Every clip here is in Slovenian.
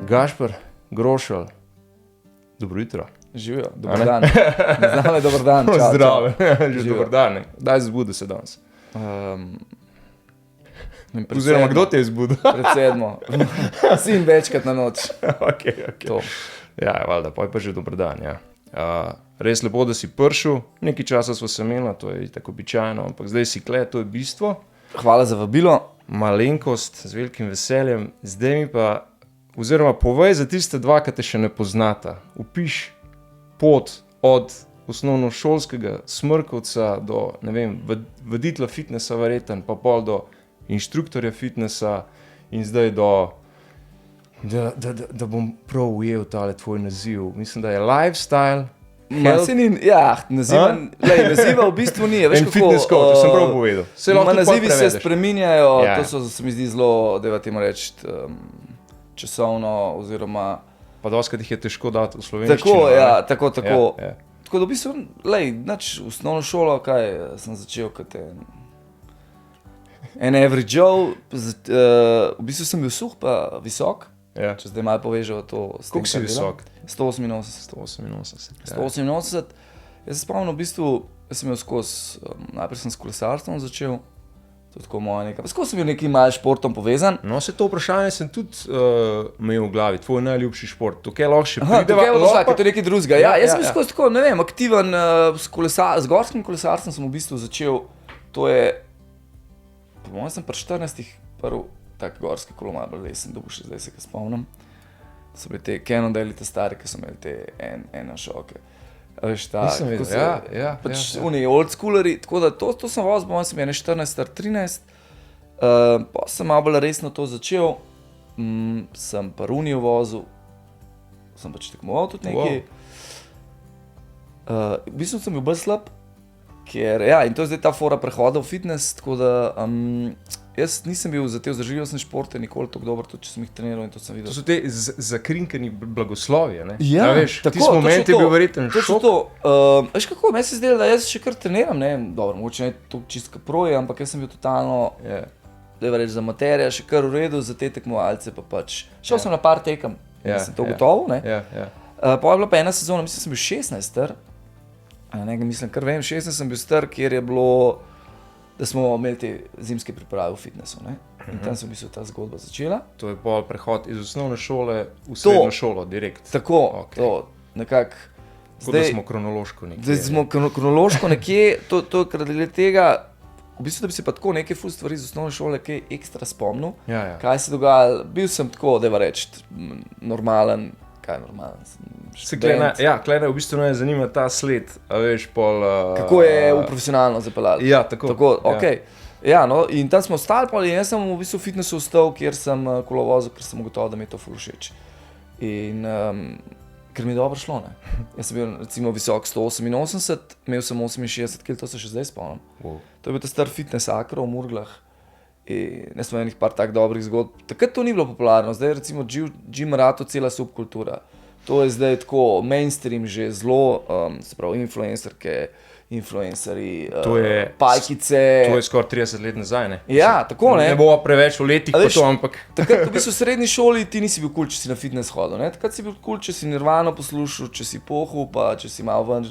Gašper, Grošelj, dobro jutro. Živijo, dober dan. Zname, dober dan. Čau, Zdravo, že Živijo. dober dan. Daj zbudi se danes. Pred Oziroma, kdo te je zbudil? Pred 7. Sin večkrat na noč. Okay. To. Ja, valjda, pa je pa že dober dan, ja. Res lepo, da si prišel, nekaj časa smo se imeli, to je tako običajno, ampak zdaj si kle, to je bistvo. Hvala za vabilo. Malenkost, z velikim veseljem. Zdaj mi pa, oziroma povej za tiste dva, ki te še ne poznata. Upiš pot od osnovnošolskega Smrkovca do, ne vem, voditelja fitnesa verjeten, pa pol do inštruktorja fitnesa in zdaj do, da bom prav ujel tale tvoj naziv. Mislim, da je lifestyle, naziva v bistvu ni. Veš, en fitness coach, sem prav povedal. Nazivi se spreminjajo, to so, se mi zdi zelo, da temu reči, časovno oziroma... Pa doskrat jih je težko dati v slovenščino. Tako, ja, tako. Ja. Tako da v bistvu, osnovno šolo, kaj sem začel kot en average Joe, v bistvu sem bil suh pa visok, če zdaj malo poveževo to s tem, koliko si visok? 188. Ja. 188. Jaz se spomnim, v bistvu, jaz sem imel skozi, najprej sem s kolesarstvom začel, to je tako moja neka, skozi sem bil nekaj malo športom povezan. No, se to vprašanje sem tudi imel v glavi, tvoj najljubši šport, tukaj lahko še Aha, prideva. to je nekaj drugega. Jaz sem bil skozi tako, ne vem, aktiven, z gorskim kolesarstvom sem v bistvu začel, to je, po mojem sem pri 14 prvi tak gorski kolomar, sem dobil še zdaj se ga spomnim. To so bili te Cannondale, te stari, ki so imeli te ena šoke. Veš, ta, Nisem vedel, Oni old schooleri, tako da to sem vozil, po mojem sem 14, 13. Pa sem malo bolj resno to začel, sem pa Unijo vozil, sem pač tekmoval tudi nekaj. V bistvu sem bil bolj slab, ker, in to je zdaj ta fora prehoda v fitness, tako da jaz nisem bil za te vzdržljivosti športe nikoli tako dober, tudi če sem jih treniral in to sem videl. To so te zakrinkani blagoslovje, ne? Ja, veš, tako, tisti moment je bil verjeten šok. Veš kako, meni se zdelo, da jaz še kar treniram, ne, dobro, mogoče ne to čisto proje, ampak jaz sem bil totalno, da reči za materija, še kar v redu, za te tekmovalce pa pač. Šel sem na par tekem, sem to gotovo, ne. Pa je bila pa ena sezona, mislim, sem bil 16, mislim, kar vem, 16 sem bil star, kjer je bilo, da smo imeli te zimske priprave v fitnessu, ne? In tam sem ta zgodba začela. To je pol prehod iz osnovne šole v srednjo šolo, direkt. Tako, to nekako. Tako da smo kronološko nekje. Zdaj smo kronološko nekje, to je kralje tega, v bistvu, da bi se pa tako neke ful stvari iz osnovne šole kaj ekstra spomnil, kaj se dogajalo. Bil sem tako, da reči, normalen, kaj je normalen. Klene v bistvu me zanima ta sled, a veš, pol... Kako je v profesionalno zapeljati. Ja, tako. Okay. Ja, no, in tam smo ostali pol in jaz sem v bistvu v fitnessu ostal, kjer sem kolovozil, ker sem gotovo, da mi je to ful všeč. In ker mi je dobro šlo, ne. Jaz sem bil recimo visok 188, imel sem 68 kg, to se še zdaj spomnim. Wow. To je bil ta star fitness akro v Murglah. In jaz sem enih par tak dobrih zgodb. Takrat to ni bilo popularno, zdaj recimo gym rato cela subkultura. To je zdaj tako mainstream že zelo, se pravi influencerke, influencerji, pajkice. To je skoraj 30 let nazaj, ne? Ja, tako ne. Ne bo preveč v letih pa to, ampak... Takrat v bistvu v srednji šoli ti nisi bil kul, če si na fitness hodil, ne? Takrat si bil kul, če si Nirvano poslušal, če si pohul, pa če si malo ven,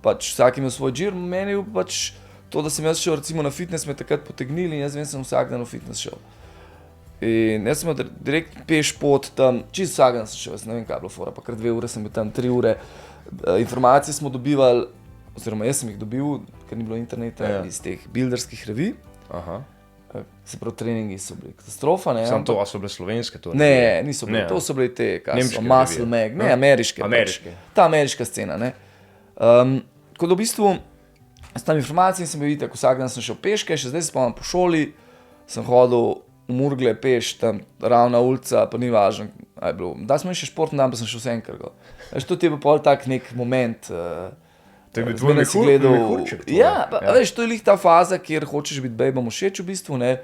pač vsak imel svoj džir, meni je pač to, da sem jaz šel recimo na fitness, me takrat potegnili in jaz vem, sem vsak dan v fitness šel. In jaz sem direkt peš pot tam, čisto vsak dan sem šel, jaz ne vem kaj je bilo fora, pa kar 2 ure sem bil tam, 3 ure. Informacije smo dobivali, oziroma jaz sem jih dobil, ker ni bilo interneta, iz teh builderskih revij. Se pravi, treningi so bili katastrofa, ne. Samo to, a so bile slovenske to? Ne, niso bile, to so bile te, kaj so, Muscle Mag, ne, ameriške. Ta ameriška scena, ne. Ko da v bistvu, s tam informacije sem bil itak, vsak dan sem šel peške, še zdaj se spomnim po šoli, sem hodil v Murgle peš, tam ravna ulica, pa ni važno, kaj je bilo. Da smo še športni dan, pa sem šel vse enkrat. Veš, to je bil pol tak nek moment. To je bil tvoj mehurček. Ja, veš, to je lih ta faza, kjer hočeš biti bejbom všeč v bistvu, ne.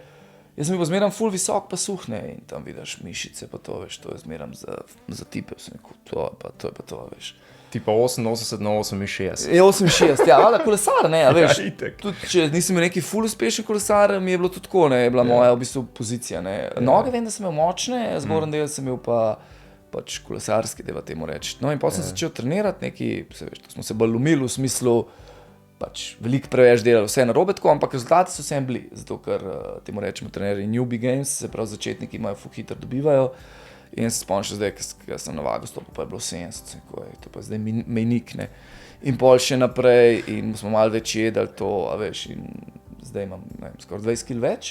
Jaz sem bil pa zmeram ful visok pa suh, ne, in tam vidiš mišice pa to, veš, to je zmeram za tipe, sem rekel, to je pa to, veš. Tipa 88 na 68. 68, ja, valjda kolesar, ne, a veš, tudi če nisem imel neki ful uspešen kolesar, mi je bilo tudi tako, ne, je bila moja v bistvu pozicija, ne. Noge vem, da sem imel močne, zgornji del sem imel pa pač kolesarski, deva temu reči. No in potem sem začel trenirati neki, se veš, to smo se bolj umili v smislu, pač veliko preveč delali, vse narobe tako, ampak rezultati so vsem bili, zato ker temu rečemo trenerji newbie games, se pravi začetniki imajo ful hitro dobivajo in se spomnim še zdaj, ker sem na vago stopil, pa je bilo 70, to je pa zdaj mejnik, ne. In pol še naprej in smo malo več jedali to, a veš, in zdaj imam, ne vem, skoraj 20 kg več,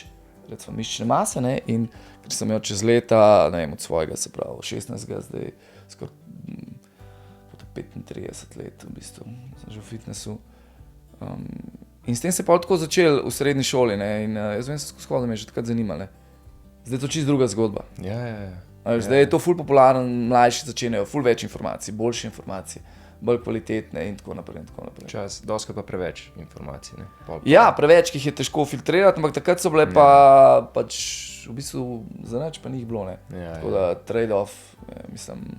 recimo mišične mase, ne, in ker sem imel čez leta, ne vem, od svojega, se pravi, 16, zdaj skoraj 35 let v bistvu, sem že v fitnessu. In s tem se je pa tako začel v srednji šoli, ne, in jaz vem, se skozi šolo me je že takrat zanimalo, ne. Zdaj je to čisto druga zgodba. Ja. Zdaj je to ful popularno, mlajši začenjajo ful več informacij, boljše informacije, bolj kvalitetne in tako naprej in tako naprej. Čas, doskrat pa preveč informacij, ne. Ja, preveč, ki jih je težko filtrirati, ampak takrat so bile pa pač v bistvu za nič pa ni jih bilo, ne. Tako da trade-off, mislim,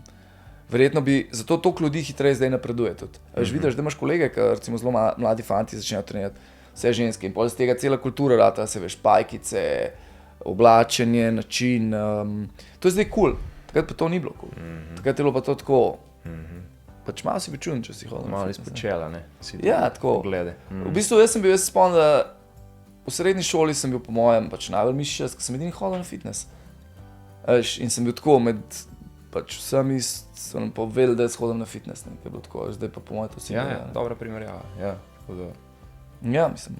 verjetno bi, zato toliko ljudi hitreje zdaj napreduje tudi. Veš, vidiš, da imaš kolege, ki recimo zelo mladi fanti začnejo trenirati, vse ženske in pol z tega cela kultura rata, se veš, pajkice, oblačenje, način, to je zdaj cool, takrat pa to ni bilo cool, takrat je bilo pa to tako, pač malo si bil čuden, če si hodil. Malo izpočela, ne? Ja, tako. Poglede. V bistvu jaz se spomnim, da v srednji šoli sem bil po mojem pač najbolj mišičast, ker sem edini hodil na fitness. Veš, in sem bil tako med pač vsemi, so nam povedali, da jaz hodim na fitness, ne, ker je bilo tako, zdaj pa po mojem to si Ja, dobra primerjava, ja. Ja, mislim.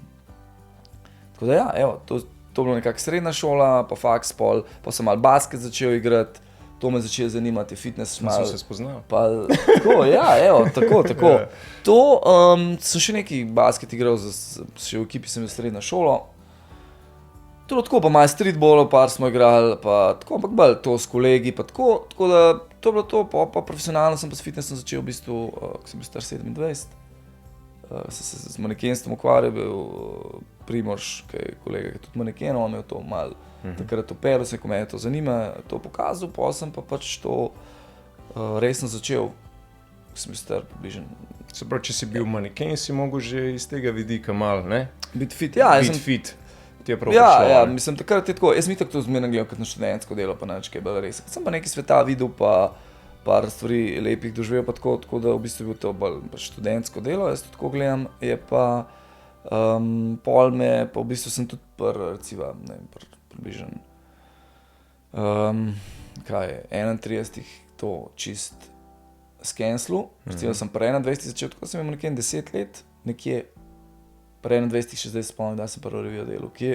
Tako da ja, evo, to bilo nekako srednja šola, pa faks pol, pa sem malo basket začel igrati, to me začelo zanimati, fitness malo. Sem se spoznal. Pa tako, ja, evo, tako. To, sem še neki basket igral, še v ekipi sem bil srednja šolo. To tako, pa malo streetballov, par smo igrali, pa tako, ampak bolj to s kolegi, pa tako da to je bilo to, pa profesionalno sem pa s fitnessom začel v bistvu, ko sem bil star 27. Sem se z manekenstvom ukvarjal, bil Primož, ki je kolega, ki je tudi maneken, on imel to malo takrat operil se, ko me je to zanima, to pokazal, pa sem pa pač to resno začel, ko sem bil star približno. Se pravi, če si bil maneken, si mogel že iz tega vidika malo, ne? Biti fit, ja. Biti fit, ti je prav ja, mislim, takrat je tako, jaz mi tako to zmerno gledal kot na študentsko delo, pa nič kaj bolj res. Sem pa nekaj sveta videl, pa par stvari lepih doživel, pa tako da v bistvu je bil to bolj študentsko delo, jaz to tako gledam, je pa pol me, pa v bistvu sem tudi recimo, ne vem, približen, 31 to čist skenslil, recimo sem pri 21 začel, tako sem imel nekje 10 let, nekje, pri 21 še zdaj spomnim, da sem prvo revijo delal, kje.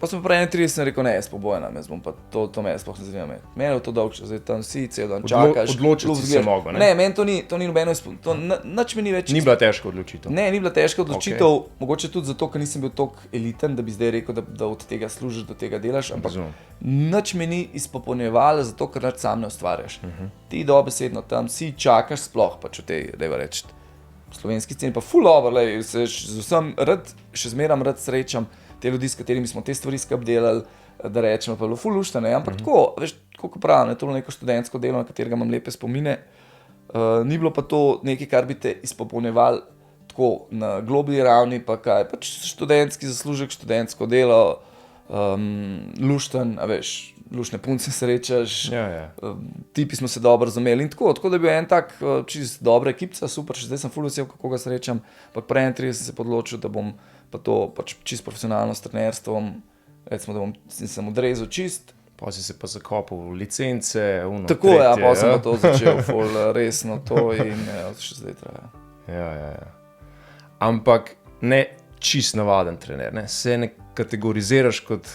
Pa sem pa pri 31 sem rekel, ne, jaz pobojnam, jaz bom pa to me sploh ne zanima. Meni je to dolgo, zdaj tam si cel dan čakaš. Odločiti si se mogel, ne? Ne, meni to ni nobeno nič mi ni več. Ni bila težka odločitev. Ne, ni bila težka odločitev, mogoče tudi zato, ker nisem bil toliko eliten, da bi zdaj rekel, da od tega služiš, do tega delaš, ampak nič mi ni izpopolnjevalo, zato ker nič sam ne ustvarjaš. Ti dobesedno tam si čakaš sploh, pač v tej, dajva reči, slovenski sceni, pa ful dobro, se z vsem še zmeram rad srečam, te ljudi, s katerimi smo te stvari skupaj delali, da rečemo, pa je bilo ful luštane, ampak tako, veš, tako kot pravim, to je bilo neko študentsko delo, na katerega imam lepe spomine, ni bilo pa to nekaj, kar bi te izpopolnjevali tako na globlji ravni, pa kaj, pač študentski zaslužek, študentsko delo, lušten, a veš, luštne punce srečaš, tipi smo se dobro razumeli in tako da je bil en tak čist dobra ekipca, super, še zdaj sem ful vesel, kako ga srečam, pa pri 31 sem se odločil, da bom pa to pač čist profesionalno s trenerstvom, recimo, da sem odrezal čist. Pa si se pa zakopal v licence, tako, tretje, ja, pa sem pa to začel ful resno to in še zdaj traja. Ja. Ampak ne čist navaden trener, ne? Se ne kategoriziraš kot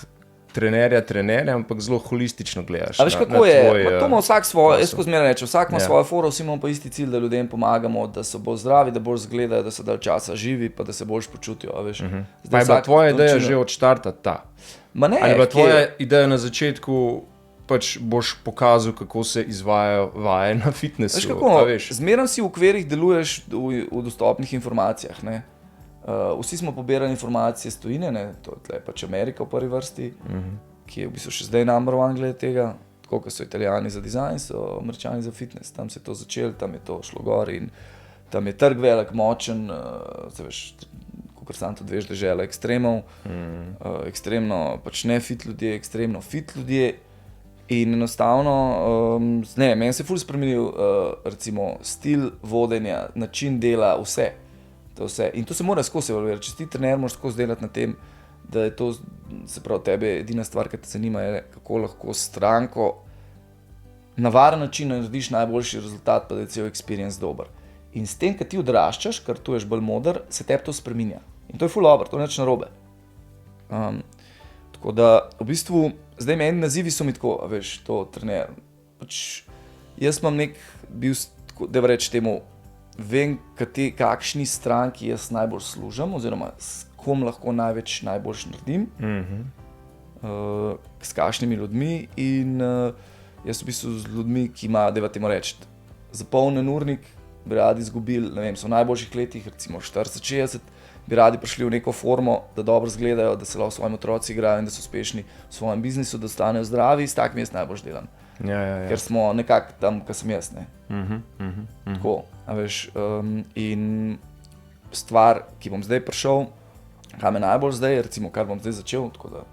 trenerja, ampak zelo holistično gledaš. A veš, kako je? To ima vsak svoje, jaz ko zmeraj rečem, vsak ima svojo foro, vsi imamo pa isti cilj, da ljudem pomagamo, da so bolj zdravi, da bolj zgledajo, da so dalj časa živi, pa da se boljš počutijo, a veš. Pa je bila tvoja ideja že od štarta ta? Ma ne, ali je bila tvoja ideja na začetku, pač boš pokazal, kako se izvajajo vaje na fitnessu? Veš kako, zmeraj si v okvirih deluješ v dostopnih informacijah, ne. Vsi smo pobirali informacije s tujine, ne, to je tle pač Amerika v prvi vrsti, ki je v bistvu še zdaj number one glede tega, tako kot so Italijani za dizajn, so Američani za fitness, tam se je to začelo, tam je to šlo gor in tam je trg velik, močen, se veš, kakor sam tudi veš, dežela ekstremov, ekstremno pač ne fit ljudje, ekstremno fit ljudje, In enostavno, meni se je ful spremenil, recimo, stil vodenja, način dela, vse. To vse. In to se mora skozi evaluirati. Če ti trener moraš skozi delati na tem, da je to, se pravi, tebe edina stvar, ki te zanima, je, kako lahko stranko na varen način narediš najboljši rezultat, pa da je cel experience dober. In s tem, ko ti odraščaš, ker tu ješ bolj moder, se tebi to spreminja. In to je ful dobro, to je nič narobe. Tako da, v bistvu, zdaj meni nazivi so mi tako, veš, to trener. Pač, jaz imam bil, da reč temu, vem, kakšni stranki jaz najbolj služim, oziroma s kom lahko najboljš naredim, s kakšnimi ljudmi in jaz v bistvu z ljudmi, ki imajo, dajva temu reči, zapolnjen urnik, bi radi izgubili, ne vem, so v najboljših letih, recimo 40-60, bi radi prišli v neko formo, da dobro izgledajo, da se lahko svojim otroci igrajo in da so uspešni v svojem biznisu, da ostanejo zdravi, s takim jaz najboljš delam. Ker smo nekako tam, kar sem jaz, ne. Tako, a veš, in stvar, ki bom zdaj prišel, kaj me najbolj zdaj, recimo, kar bom zdaj začel, tako da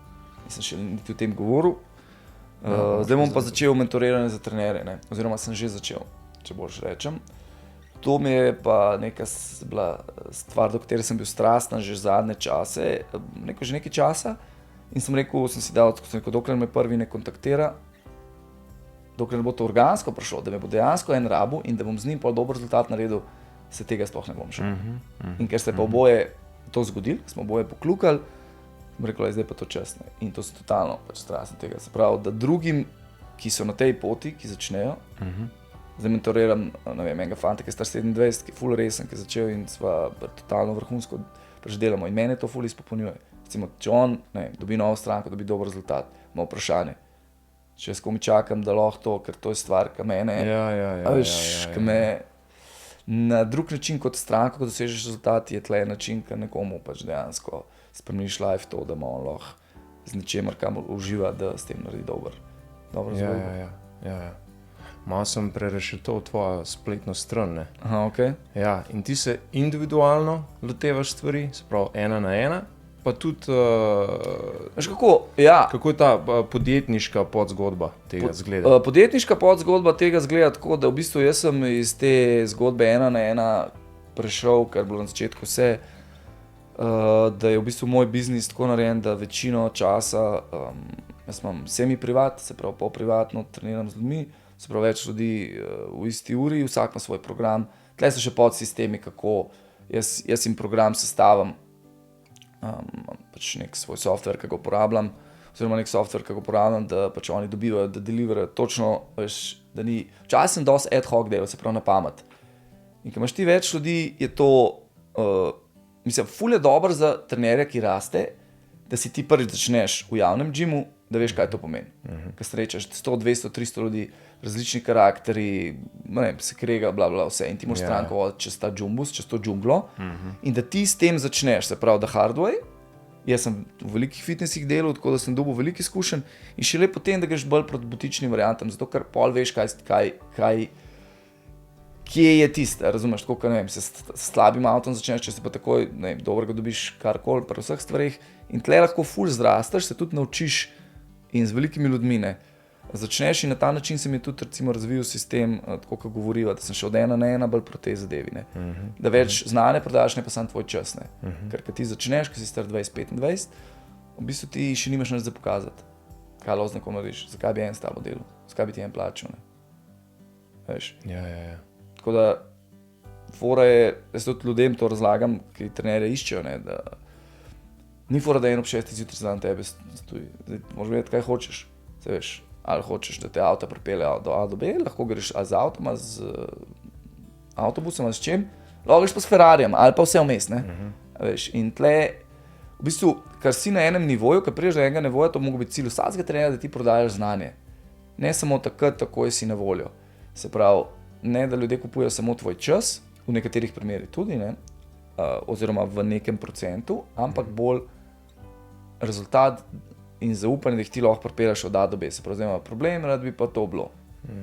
nisem še niti o tem govoril, zdaj bom pa začel mentoriranje za trenere, ne, oziroma sem že začel, če boš rečem. To mi je pa neka bila stvar, do katere sem bil strasten že zadnje čase, že nekaj časa in sem si dal, dokler me prvi ne kontaktira, dokler ne bo to organsko prišlo, da me bo dejansko en rabil in da bom z njim pol dober rezultat naredil, se tega sploh ne bom šel. In ker se je pa oboje to zgodilo, smo oboje poklukali, sem rekel, zdaj pa to čas, ne. In to sem totalno pač strasten tega. Se pravi, da drugim, ki so na tej poti, ki začnejo, zdaj mentoriram, ne vem, enega fanta, ki je star 27, ki je ful resen, ki je začel in sva totalno vrhunsko pač delamo in mene to ful izpopolnjuje. Recimo, če on, ne vem, dobi novo stranko, dobi dober rezultat, ima vprašanje. Če jaz komi čakam, da lahko to, ker to je stvar, ki mene, ki me na drug način kot stranko, ko dosežeš rezultat, je tle način, ki nekomu pač dejansko spremeniš life to, da ima on lahko z ničemer, kam uživa, da s tem naredi dober rezultat. Ja. Malo sem prerešil to tvojo spletno stran, ne. Aha, okej. Ja, in ti se individualno lotevaš stvari, se pravi 1 na 1, pa tudi, Veš kako, ja. kako je ta podjetniška podzgodba tega zgleda? Podjetniška podzgodba tega zgleda tako, da v bistvu jaz sem iz te zgodbe 1 na 1 prešel, kar je bilo na začetku vse, da je v bistvu moj biznis tako narejen, da večino časa, jaz imam semi-privat, se pravi polprivatno, treniram z ljudmi, se pravi več ljudi v isti uri, vsak ima svoj program. Tle so še podsistemi, kako jaz jim program sestavim, pač nek svoj software, ki ga uporabljam, oziroma nek software, ki ga uporabljam, da pač oni dobivajo, da deliverajo točno, veš, da ni, včasih sem dosti ad hoc delal, se pravi na pamet. In ko imaš ti več ljudi, je to, mislim, ful je dobro za trenerja, ki raste, da si ti prvič začneš v javnem džimu, da veš, kaj to pomeni. Ko srečaš 100, 200, 300 ljudi, različni karakteri, ne vem, se krega, bla, bla, vse. In ti moraš stranko voditi čez ta džumbus, čez to džunglo. In da ti s tem začneš, se pravi, da hard way. Jaz sem v velikih fitnessih delal, tako da sem dobil veliko izkušenj. In šele potem, da greš bolj proti butičnim variantam, zato ker pol veš, kje je tiste, razumeš, tako, ne vem, se s slabim avtom začneš, če se pa takoj, ne vem, dobrega dobiš karkoli pri vseh stvareh. In tle lahko ful zrasteš, se tudi naučiš in z velikimi ljudmi, ne. Začneš in na ta način se mi je tudi recimo razvil sistem, tako kot govoriva, da sem šel od 1 na 1 bolj proti tej zadevi, ne. Da več znanja prodajaš, ne pa samo tvoj čas, ne. Ker ko ti začneš, ko si star 20-25, v bistvu ti še nimaš nič za pokazati. Kaj lahko z nekom narediš, zakaj bi en s tabo delal, zakaj bi ti en plačal, ne. Veš. Ja. Tako da, fora je, jaz tudi ljudem to razlagam, ki trenerje iščejo, ne, da ni fora, da en ob 6 zjutraj zraven tebe stoji. Zdaj, moraš vedeti, kaj hočeš, se veš, ali hočeš, da te avto pripelje do A do B, lahko greš ali z avtom, ali z avtobusom, ali s čem, lahko greš pa s Ferrarijem, ali pa vse vmes, ne, veš, in tle, v bistvu, kar si na enem nivoju, kar priješ do enega nivoja, to mogo biti cilj vsakega trenerja, da ti prodajaš znanje. Ne samo takrat, takoj si na voljo. Se pravi, ne da ljudje kupujejo samo tvoj čas, v nekaterih primerih tudi, ne, oziroma v nekem procentu, ampak bolj rezultat in zaupanje, da jih ti lahko pripelješ od A do B. Se pravi, zdaj ima problem, rad bi pa to bilo.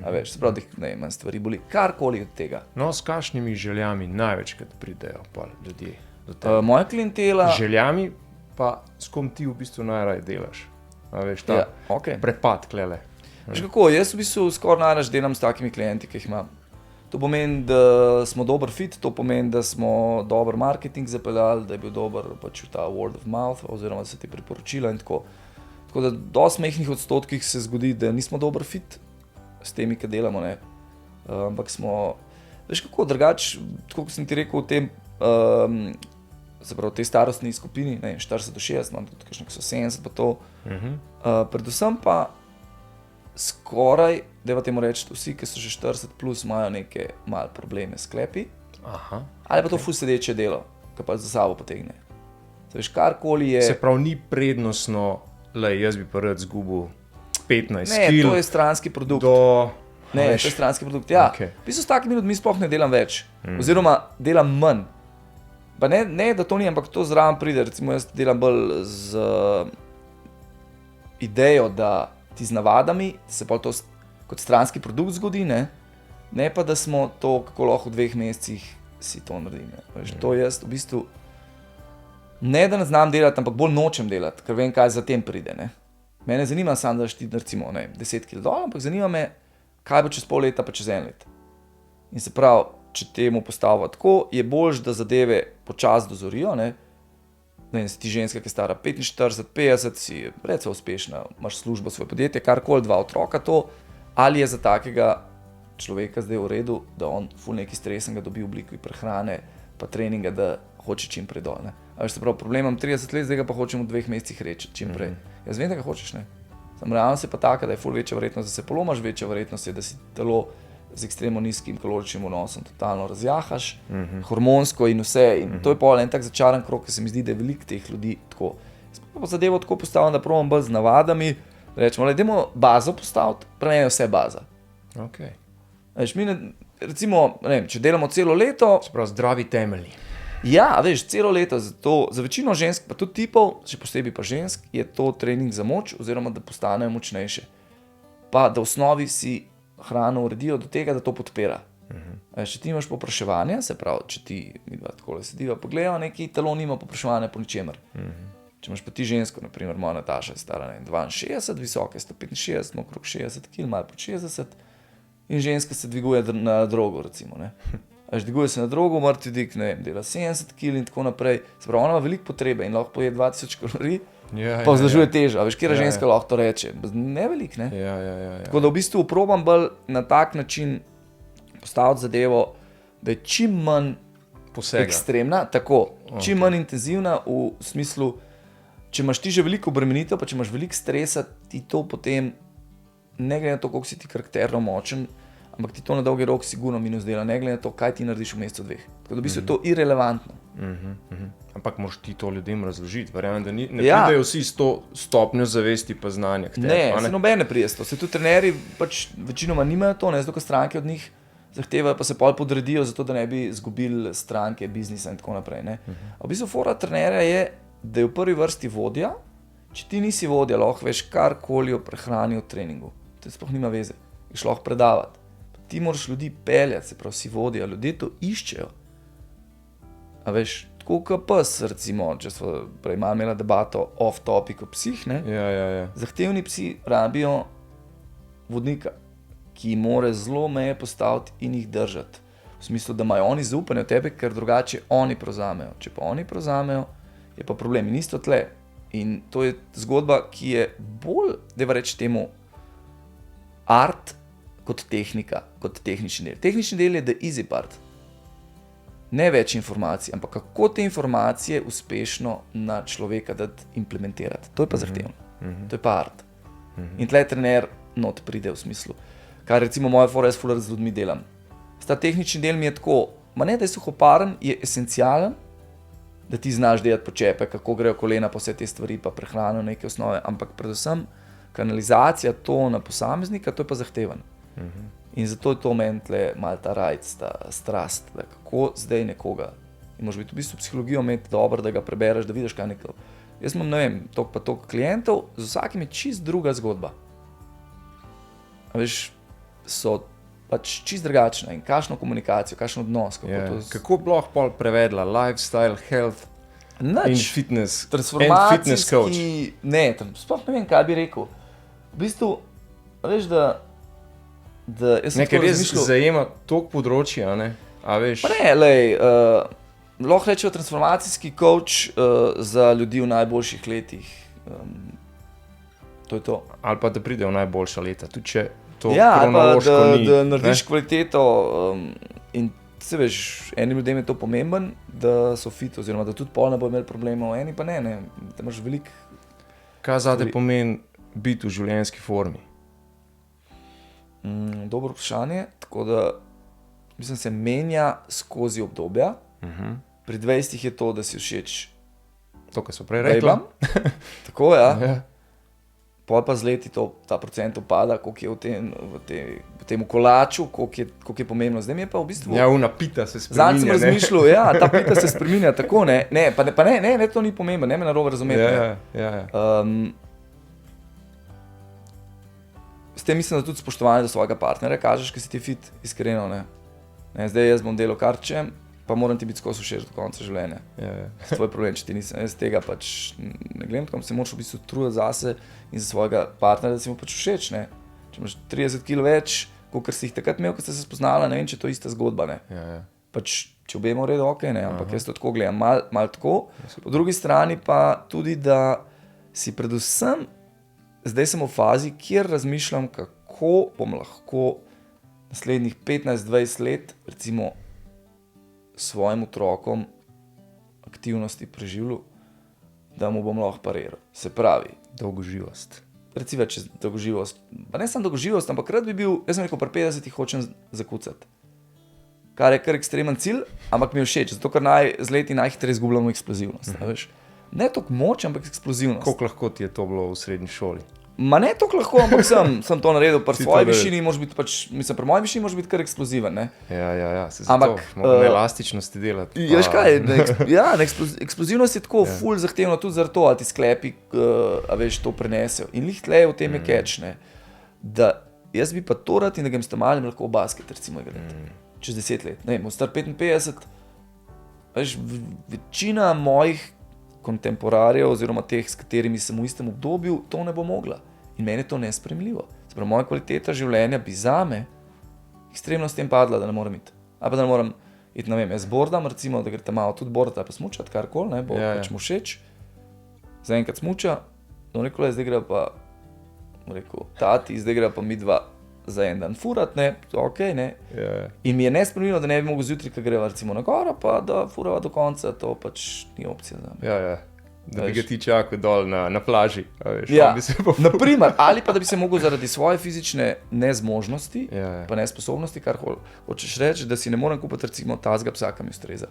A veš, se pravi, da jih stvari boli, karkoli od tega. No, s kakšnimi željami največkrat pridejo pa ljudje do tega? Moja klientela... Željami pa s kom ti v bistvu najraje delaš. A veš, ta okay. prepad klele. Veš kako, jaz v bistvu skoraj najraž delam s takimi klienti, ki jih imam. To pomeni, da smo dober fit, to pomeni, da smo dober marketing zapeljali, da je bil dober pač ta word of mouth, oziroma da se ti priporočila in tako. Tako da dosti majhnih odstotkih se zgodi, da nismo dober fit s temi, ki delamo, ne. Ampak smo, veš kako, drugače, tako kot sem ti rekel, v tem, se pravi, v tej starostni skupini, ne, 40 do 60, imam tudi kakšne, ki so 70 pa to. Predvsem pa skoraj, dajva temu reči, vsi, ki so že 40 plus, imajo neke malo probleme s sklepi. Aha. Ali pa to ful sedeče delo, ki pa za sabo potegne. Veš, karkoli je... Se pravi, ni prednostno, jaz bi pa rad zgubil 15 Ne, kil to je stranski produkt. Ne, veš, to je stranski produkt, ja. okej. V bistvu s takimi ljudmi sploh ne delam več, oziroma delam manj. Pa ne, da to ni, ampak to zraven pride, recimo jaz delam bolj z idejo, da ti z navadami se pa to kot stranski produkt zgodi, ne pa da smo to, kako lahko v 2 mesecih si to naredim. Veš, to jaz v bistvu ne da ne znam delati, ampak bolj nočem delati, ker vem, kaj za tem pride. Ne. Mene zanima samo, da ti recimo 10 kg dol, ampak zanima me, kaj bo čez pol leta pa čez 1 let. In se pravi, če temu postavimo tako, je boljš, da zadeve počasi dozorijo, ne. Ne, si ti ženska, ki je stara 45, 50, si recimo uspešna, imaš službo, svoje podjetje, karkoli, 2 otroka, to, ali je za takega človeka zdaj v redu, da on ful nekaj stresnega dobi v obliki prehrane, pa treninga, da hoče čim prej dol, ne. A veš, se pravi, problem imam 30 let, zdaj ga pa hočem v 2 mesecih reči čim prej. Jaz vem, da ga hočeš, ne. Samo realnost je pa taka, da je ful večja verjetnost, da se polomaš, večja verjetnost je, da si telo z ekstremno nizkim kaloričnim vnosom totalno razjahaš, hormonsko in vse. In to je pol en tak začaran krog, ki se mi zdi, da je veliko teh ljudi tako. Jaz pa zadevo tako postavljam, da probam bolj z navadami, rečemo, dajmo bazo postaviti, pa ne vse baza. Okay. Veš, mi recimo, ne vem, če delamo celo leto... Se pravi, zdravi temelji. Ja, veš, celo leto, zato za večino žensk, pa tudi tipov, še posebej pa žensk, je to trening za moč, oziroma da postanejo močnejše. Pa da v osnovi si hrano uredijo do tega, da to podpira. Če ti imaš povpraševanje, se pravi, če ti midva takole sediva, pogledajo, neki telo nima povpraševanja po ničemer. Če imaš pa ti žensko, naprimer moja Nataša je stara 62, visoka je 165, ima okrog 60 kg, malo pod 60 in ženska se dviguje na drogo, recimo, ne. Dviguje se na drogo, mrtvi dik, ne vem, dela 70 kg in tako naprej. Se pravi, ona ima veliko potrebe in lahko poje 2000 kalorij, pa vzdržuje težo. A veš, kjera ženska lahko to reče? Ne velik, ne? Ja. Tako da v bistvu probam bolj na tak način postaviti zadevo, da je čim manj Posega. ekstremna, tako, čim manj intenzivna v smislu, če imaš ti že veliko obremenitev, pa če imaš veliko stresa, ti to potem, ne glede na to, koliko si ti karakterno močen, ampak ti to na dolgi rok sigurno minus dela, ne glede na to, kaj ti narediš v mesecu 2. Tako da v bistvu je to irelevantno. Ampak moraš ti to ljudem razložiti, verjamem, da ne pridejo vsi s to stopnjo zavesti pa znanja k tebi. Ne, se noben ne pride s to. Se tudi trenerji pač večinoma nimajo to, ne, zato ker stranke od njih zahtevajo, pa se pol podredijo, zato da ne bi izgubili stranke, biznisa in tako naprej. Ne. A v bistvu fora trenerja je, da je v prvi vrsti vodja, če ti nisi vodja, lahko veš karkoli o prehrani, o treningu. To sploh nima veze, ješ lahko predavati. Ti moraš ljudi peljati, se pravi, si vodja, ljudje to iščejo. A veš, tako kot pes, recimo, če smo prej malo imeli debato off-topic o psih, ne? Ja. Zahtevni psi rabijo vodnika, ki more zelo meje postaviti in jih držati. V smislu, da imajo oni zaupanje v tebe, ker drugače oni prevzamejo. Če pa oni prevzamejo, je pa problem in isto tle. In to je zgodba, ki je bolj, dajva reči temu, art kot tehnika, kot tehnični del. Tehnični del je the easy part. Ne več informacij, ampak kako te informacije uspešno na človeka dati implementirati. To je pa zahtevno. To je pa art. In tle trener not pride v smislu. Kar recimo moja fora, jaz ful z ljudmi delam. Ta tehnični del mi je tako, ma ne da je suhoparen, je esencialen, da ti znaš delati počepe, kako grejo kolena po vse te stvari, pa prehrano, neke osnove, ampak predvsem kanalizacija to na posameznika, to je pa zahteven. In zato je to meni tle malo ta rajc, ta strast, da kako zdaj nekoga. In moraš biti v bistvu psihologijo imeti dobro, da ga prebereš, da vidiš, kaj nekaj. Jaz imam, ne vem, toliko pa toliko klientov, z vsakim je čist druga zgodba. A veš, so pač čist drugačna in kakšno komunikacijo, kakšen odnos. Kako bi lahko pol prevedla lifestyle, health in fitness, transformacijski, fitness coach? Ne, sploh ne vem, kaj bi rekel. V bistvu veš, da jaz sem Nekaj tako res razmišljal. zajema toliko področja, a ne? A veš, Pa ne, lej, lahko rečejo transformacijski coach za ljudi v najboljših letih. To je to. ali pa da pridejo v najboljša leta, tudi če to Ja, ali pa kronološko ni. da narediš ne? kvaliteto in se veš, enim ljudem je to pomemben, da so fit, oziroma da tudi pol ne bo imel problemov, eni pa ne, da imaš veliko. Kaj zate pomeni biti v življenjski formi? Dobro vprašanje, tako da mislim, se menja skozi obdobja. Pri 20 je to, da si všeč To, kar so prej rekli. bejbam. Tako ja. Ja. Pol pa z leti ta procent upada, koliko je v tem kolaču, koliko je pomembno. Zdaj mi je pa v bistvu. Ja, unapita se Zanj sem spreminja. ne? razmišljal, ja, ta pita se spreminja tako, ne, ne, to ni pomembno, ne me narobe razumeti. ne. Ja. S tem mislim, da tudi spoštovanje do svojega partnerja kažeš, ker si ti fit, iskreno. Ne, zdaj jaz bom delal kar čem, pa moram ti biti skozi všeč do konca življenja. Ja. Tvoj problem, če ti nisem, jaz tega pač ne gledam, tako se moraš v bistvu truditi zase in za svojega partnerja, da si mu pač všeč. Ne. Če imaš 30 kg več, kot si jih takrat imel, ko ste se spoznala, ne vem, če to je ista zgodba. Ne. Ja. Pač, če obema v redu, ok, ne, ampak jaz to tako gledam, mal tako. Po drugi strani pa tudi, da si predvsem, zdaj sem v fazi, kjer razmišljam, kako bom lahko naslednjih 15-20 let, recimo, svojim otrokom aktivnosti preživljal, da mu bom lahko pariral. Se pravi, Dolgoživost. recimo čez dolgoživost, pa ne samo dolgoživost, ampak rad bi bil, jaz sem rekel, pri 50 hočem zakucati. Kar je kar ekstremen cilj, ampak mi je všeč, zato ker z leti najhitreje izgubljamo eksplozivnost. Veš. Ne toliko moč, ampak eksplozivnost. Koliko lahko ti je to bilo v srednji šoli? Ma ne toliko lahko, ampak sem to naredil pri Si svoji to višini, moraš biti pač, mislim, pri moji višini moraš biti kar eksploziven. Ne? Ja, se Ampak, zato moramo na elastičnosti delati. Ja, veš kaj, eksplozivnost je tako ful zahtevno tudi zaradi to, ali ti sklepi, a veš, to prenesejo. In lih tle v tem je catch, ne, da jaz bi pa to rad in da grem s tamaljem lahko v basket, recimo igrati. Čez 10 let, ne vem, star 55, veš, večina mojih kontemporarjev oziroma teh, s katerimi sem v istem obdobju, to ne bo mogla. In meni je to nesprejemljivo. Sprav, moja kvaliteta življenja bi zame ekstremno s tem padla, da ne morem iti. Ali pa da ne morem iti, ne vem, jaz bordam, recimo, da gre tam malo tudi bordat ali pa smučat, karkoli, ne, bo pač mu všeč. Zaenkrat smuča, no rekel je, zdaj gre pa, rekel, tati, zdaj gre pa mi dva za en dan furat, ne, ok, ne. Ja. In mi je nesprejemljivo, da ne bi mogel zjutraj, ko greva recimo na goro, pa da furava do konca, to pač ni opcija za me. Ja. Da bi Veš. ga ti čakal dol na plaži. A veš, Ja, on bi se pa... naprimer, ali pa da bi se mogel zaradi svoje fizične nezmožnosti, Ja. pa nesposobnosti, kar hočeš reči, da si ne morem kupiti recimo tazga psa, ki mi ustreza.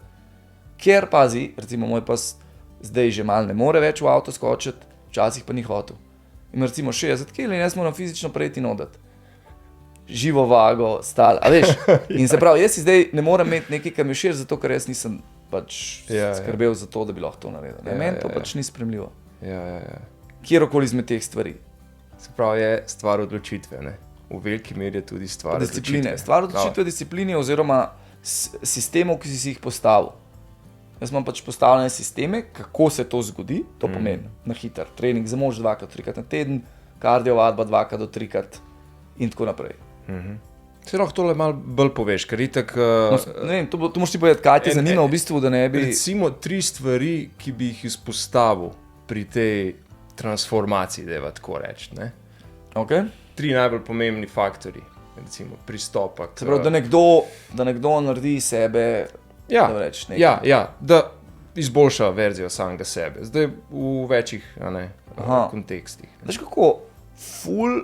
Ker pazi, recimo moj pas zdaj že mal ne more več v avto skočiti, včasih pa ni hotel. Ima recimo 60 kg in jaz moram fizično prejti in odati. Živo vago, stal, a veš. In se pravi, jaz si zdaj ne morem imeti nekaj, kar mi je všeč, zato ker jaz nisem pač skrbel za to, da bi lahko to naredil. Meni to pač ni sprejemljivo. Ja. Kjerokoli izmed teh stvari. Se pravi, je stvar odločitve, ne? V veliki meri je tudi stvar Discipline. odločitve. Stvar odločitve, discipline oziroma sistemov, ki si jih postavil. Jaz imam pač postavljene sisteme, kako se to zgodi, to pomeni na hiter. Trening za mož 2-3 na teden, kardio vadba 2-3 in tako naprej. Se lahko tole malo bolj poveš, ker itak... Ne vem, to moraš ti povedati, kaj te zanima v bistvu, da ne bi... Recimo 3 stvari, ki bi jih izpostavil pri tej transformaciji, da je tako reči, ne? Okay. 3 najbolj pomembni faktorji, recimo pristopa k... Se pravi, da nekdo naredi sebe, Ja, da rečeš nekaj. ja, da izboljša verzijo samega sebe. Zdaj v večjih kontekstih. Veš kako ful...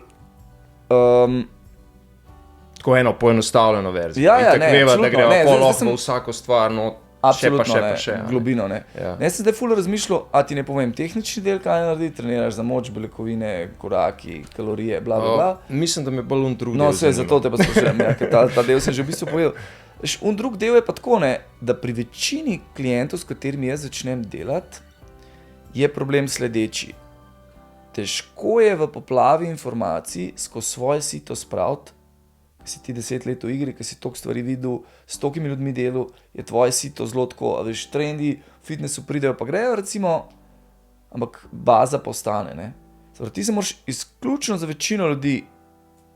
Tako eno poenostavljeno verzijo. Ja, Itak ne, veva, da absolutno, greva ne, pol zdaj lahko sem- v vsako stvar, no, Absolutno, še pa ne, še. a ne. globino, ne. Ja. Jaz sem zdaj ful razmišljal, a ti ne povem tehnični del, kaj naredi, treniraš za moč, beljakovine, koraki, kalorije, bla, bla, bla. Mislim, da me bolj drugi No, del vse, zanima. zato te pa sprašujem, ja, ker ta del sem že v bistvu povedal. Veš, drug del je pa tako, ne, da pri večini klientov, s katerimi jaz začnem delati, je problem sledeči. Težko je v poplavi informacij skozi svoje sito spraviti, ker si ti 10 let v igri, ker si toliko stvari videl, s tolikimi ljudmi delal, je tvoje sito zelo tako, a veš, trendi, v fitnessu pridejo pa grejo recimo, ampak baza postane, ne. Zdaj, ti se moraš izključno za večino ljudi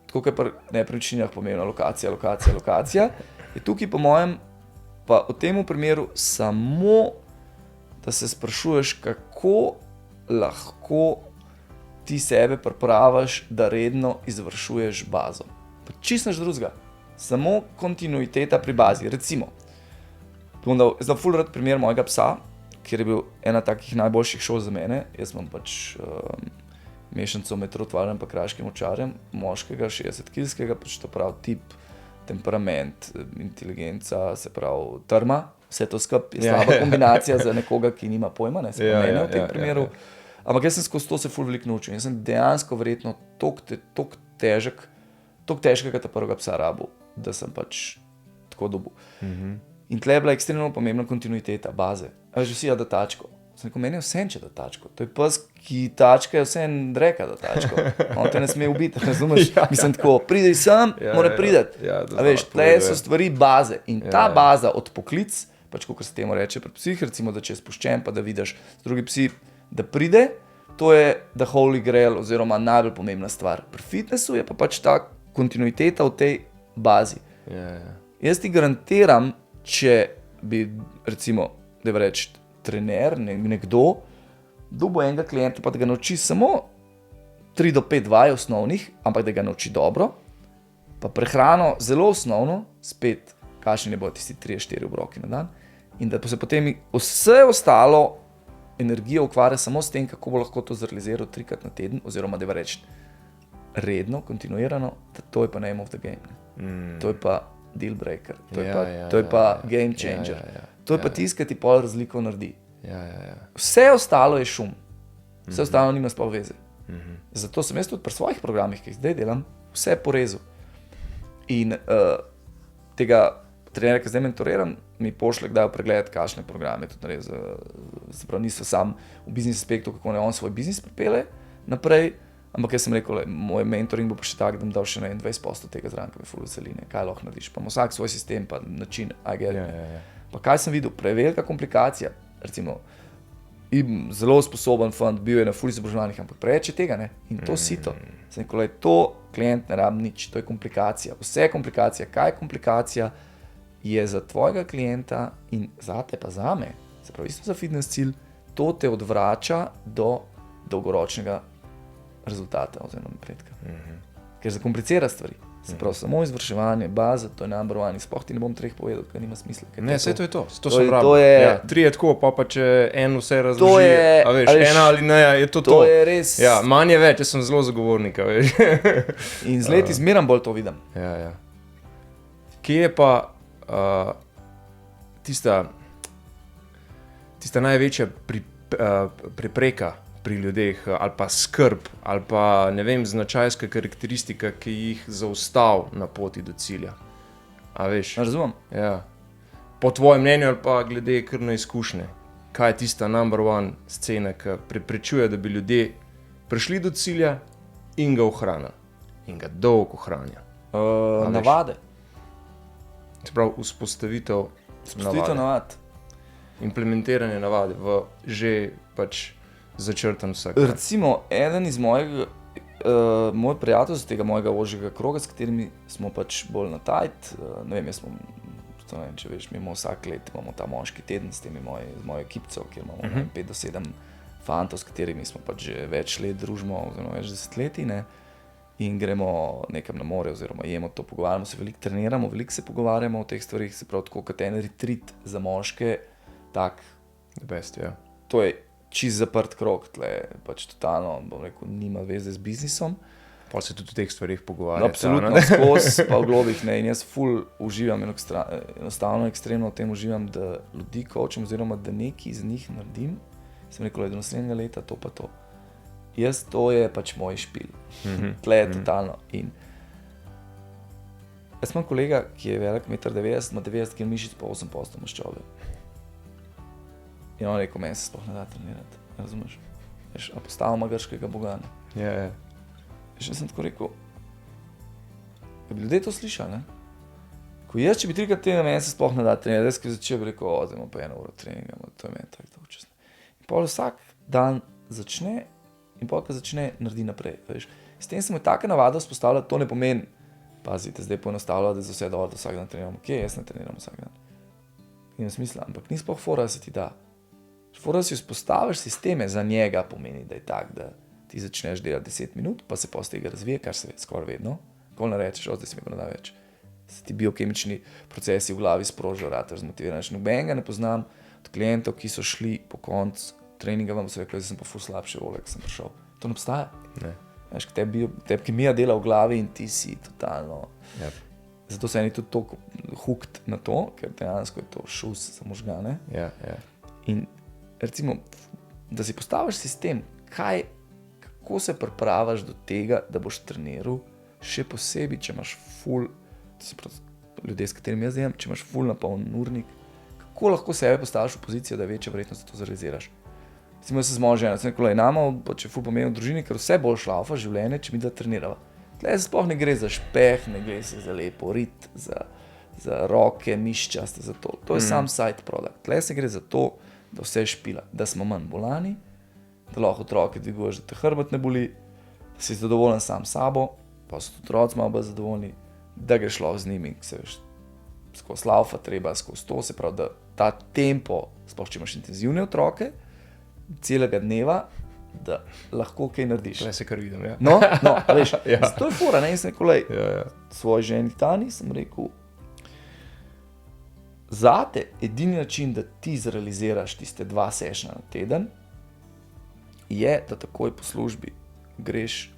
tako kot pri nepremičninah pomembna lokacija, je tukaj po mojem, pa v tem primeru samo, da se sprašuješ, kako lahko ti sebe pripraviš, da redno izvršuješ bazo. Pa čisto nič drugega, samo kontinuiteta pri bazi. Recimo, zdaj ful rad primer mojega psa, kjer je bil ena takih najboljših šol za mene. Jaz imam pač mešanico med Rottweilerjem in kraškim ovčarjem, moškega, 60-kilskega, pač to pravi tip, temperament, inteligenca, se pravi trma, vse to skupaj je slaba kombinacija za nekoga, ki nima pojma, ne se pomeni v tem primeru. Ampak jaz sem skozi to se ful veliko naučil. Jaz sem dejansko verjetno toliko težkega ta prvega psa rabil, da sem pač tako dobil. In tle je bila ekstremno pomembna kontinuiteta, baze. A veš, vsi da tačko. Sem rekel, meni je vse, če da tačko. To je pes, ki tačka je vse reka da tačko. On te ne sme ubiti, razumeš? Mislim tako, pridej sem, mora prideti. A veš, tle so stvari baze. In ta baza od poklic, pač kot se temu reče pri psih, recimo, da če je spuščen, pa da vidiš z drugi psi, da pride, to je the holy grail oziroma najbolj pomembna stvar. Pri fitnessu je pa pač ta kontinuiteta v tej bazi. Jaz ti garantiram, če bi, recimo, da bi reči, trener, nekdo, dobil enega klienta, pa da ga nauči samo 3 do 5 vaj osnovnih, ampak da ga nauči dobro, pa prehrano zelo osnovno, spet, kakšni ne bodo tisti 3-4 obroki na dan, in da se potem vse ostalo energijo ukvarja samo s tem, kako bo lahko to zrealiziral 3-krat na teden, oziroma da bi reči redno, kontinuirano, da to je pa name of the game. To je pa deal breaker, to je pa game changer. To je pa tisto, ki ti pol razliko naredi. Vse ostalo je šum. Vse ostalo nima sploh veze. Zato sem jaz tudi pri svojih programih, ki jih zdaj delam, vse porezal. In tega trenera, ki zdaj mentoriram, mi pošlje kdaj pregledati, kakšne programe tudi naredi. Se pravi, niso sam v biznis aspektu, kako ne on svoj biznis pripelje naprej, ampak jaz sem rekel, moj mentoring bo pa še tak, da bom dal še na 20% tega zraven, ki me ful veseli, kaj lahko narediš. Pa vsak svoj sistem, pa način, Pa kaj sem videl? Prevelika komplikacija. Recimo, zelo sposoben fant, bil je na ful izobraževanjih, ampak preveč je tega, ne? In to sito. Sem rekel, to klient ne rabi nič, to je komplikacija. Vse je komplikacija. Kaj je komplikacija? Je za tvojega klienta in zate pa zame, se pravi isto za fitness cilj, to te odvrača do dolgoročnega rezultata oziroma napredka. Ker zakomplicira stvari. Se pravi, samo izvrševanje, baza, to je number one. Sploh ti ne bom 3 povedal, ker nima smisla. Ne, saj to je to. To sem rabil. 3 je tako, pa če en vse razloži, a veš, ena ali ne, je to. To je res. Ja, manj je več, jaz sem zelo zagovornik, a veš. In z leti zmeram bolj to vidim. Ja. Kje je pa tista največja prepreka pri ljudeh, ali pa skrb, ali pa, ne vem, značajska karakteristika, ki jih zaustavi na poti do cilja. A veš? Razumem. Ja. Po tvojem mnenju ali pa glede kar na izkušnje, kaj je tista number one scena, ki preprečuje, da bi ljudje prišli do cilja in ga ohranili. In ga dolgo ohranja. Navade. Se pravi, vzpostavitev navad. Implementiranje navade v že pač začrtan vsak. Recimo, eden iz moj prijatelj z tega mojega ožjega kroga, s katerimi smo pač bolj na tajt, ne vem, jaz smo, če veš, mi imamo vsak let, imamo ta moški teden s temi z mojo ekipco, kjer imamo 5 do 7 fantov, s katerimi smo pač že več let družimo, oziroma več desetletij, ne, in gremo nekam na more, oziroma jemo to, pogovarjamo se, veliko treniramo, veliko se pogovarjamo o teh stvarih, se pravi tako kot en retreat za moške, tak. The best, ja. To je čist zaprt krog, tle pač totalno, bom rekel, nima veze z biznisom. Pa se tudi o teh stvarih pogovarjati. Absolutno, skozi, pa v globih, ne, in jaz ful uživam, enostavno ekstremno v tem uživam, da ljudi coacham, oziroma da nekaj iz njih naredim. Sem rekel, do naslednjega leta to pa to. Jaz, to je pač moj špil. Tle je totalno. In jaz imam kolega, ki je velik 1,90 m, ima 90 kg mišic, pa 8% maščobe. In on rekel, meni se sploh ne da trenirati, razumeš? Veš, a postavimo grškega boga, ne? Ja. Veš, jaz sem tako rekel, da bi ljudje to slišali, ne? Ko jaz, če bi 3 tedna, meni se sploh ne da trenirati, jaz, ki začel bi rekel, zdaj pa 1 uro treninga, to je meni tako dolgočasno. In pol vsak dan začne in pol, ko začne, naredi naprej, veš. S tem sem taka navada vzpostavila, to ne pomeni, pazite, zdaj poenostavlja, da za vse dobro, da vsak dan treniram. Kje jaz ne treniram vsak dan? Nima smisla, ampak ni sploh fora, da se ti da. Fora, da si vzpostaviš sisteme, za njega pomeni, da je tak, da ti začneš delati 10 minut, pa se post tega razvije, kar se skoraj vedno. Ko ne rečeš, zdaj si mi pa ne da več. Se ti biokemični procesi v glavi sprožijo, rataš zmotiviran. Nobenega ne poznam od klientov, ki so šli po koncu treninga, vam so rekli, da sem pa ful slabše volek, sem prišel. To ne obstaja. Ne. Veš, tebi kemija dela v glavi in ti si totalno. Ja. Zato se eni tudi toliko hooked na to, ker dejansko je to šus za možgane. Ja. In recimo, da si postaviš sistem, kako se pripravaš do tega, da boš treniral, še posebej, če imaš ful, ljudje, s katerimi jaz delam, če imaš ful napoln urnik, kako lahko sebe postaviš v pozicijo, da je večja verjetnost, da to zrealiziraš. Recimo, jaz se z mojo ženo, sem rekel, nama, če ful pomeni v družini, ker vse bolj šlaufa življenje, če mi da trenirava. Tle se sploh ne gre za špeh, ne gre se za lepo rit, za roke, miščaste, za to. To je sam side product. Tle se gre za to, da vse špila, da smo manj bolani, da lahko otroke dviguješ, da te hrbet ne boli, da si zadovoljen sam sabo, pa so tudi otroci malo bolj zadovoljni, da greš lahko z njimi, se veš, skozi laufa treba, skozi to, se pravi, da ta tempo, sploh če imaš intenzivne otroke, celega dneva, da lahko kaj narediš. Tle se kar vidim, ja. No, veš, Ja. to je fora, ne, in sem rekel, Ja. svoji ženi Tani sem rekel, zate edini način, da ti zrealiziraš tiste 2 sessiona na teden, je, da takoj po službi greš,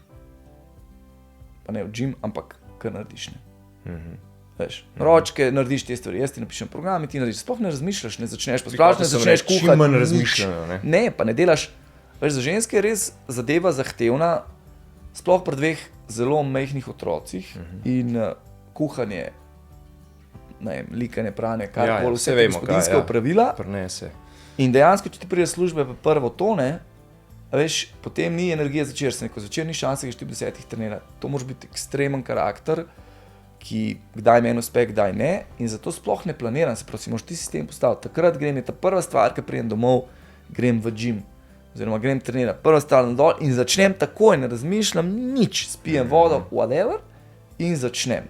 pa ne v gym, ampak kar narediš, ne. Veš, ročke, narediš te stvari, jaz ti napišem program in ti narediš, sploh ne razmišljaš, ne začneš pospravljati, ne začneš kuhati. Čim manj nič. razmišljanja, ne. Ne, pa ne delaš. Veš, za ženske je res zadeva zahtevna, sploh pri 2 zelo majhnih otrocih in kuhanje, ne vem, likanje, pranje, karkoli, Ja, vse vemo, gospodinjska opravila. Prinese. In dejansko, če ti pride službe pa prvo to, ne, a veš, potem ni energije začer, se neko začer ni šanse, da ti v 10 trenira. To moraš biti ekstremen karakter, ki kdaj meni uspe, kdaj ne, in zato sploh ne planiram, se pravi, si moraš ti sistem postaviti. Takrat grem, je ta prva stvar, ki pridem domov, grem v gym, oziroma grem trenirati, prva stvar na dol in začnem takoj, ne razmišljam nič, spijem vodo, whatever, in začnem.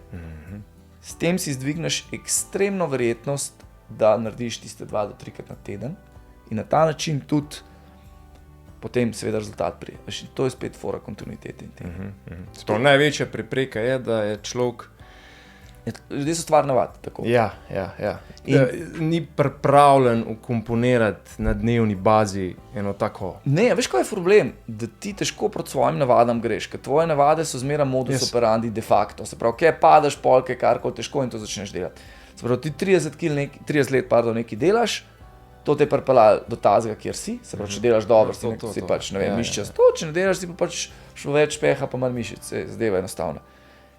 S tem si zdvigneš ekstremno verjetnost, da narediš tiste 2 do 3 krat na teden in na ta način tudi potem seveda rezultat prije. Veš, to je spet fora kontinuitete in tega. Sprav, največja prepreka je, da je človek Ljudje so stvar navad, tako. Ja. Ni pripravljen ukomponirati na dnevni bazi eno tako. Ne, veš, kaj je problem? Da ti težko proti svojim navadam greš, ker tvoje navade so zmeraj modus operandi de facto. Se pravi, kaj padeš, polke, karkoli težko in to začneš delati. Se pravi, ti 30 let nekaj delaš, to te je pripeljalo do tazga, kjer si. Se pravi, če delaš dobro, si pač, ne vem, mišičast. To, če ne delaš, si pa pač šlo več peha, pa manj mišic. Zdaj je enostavno.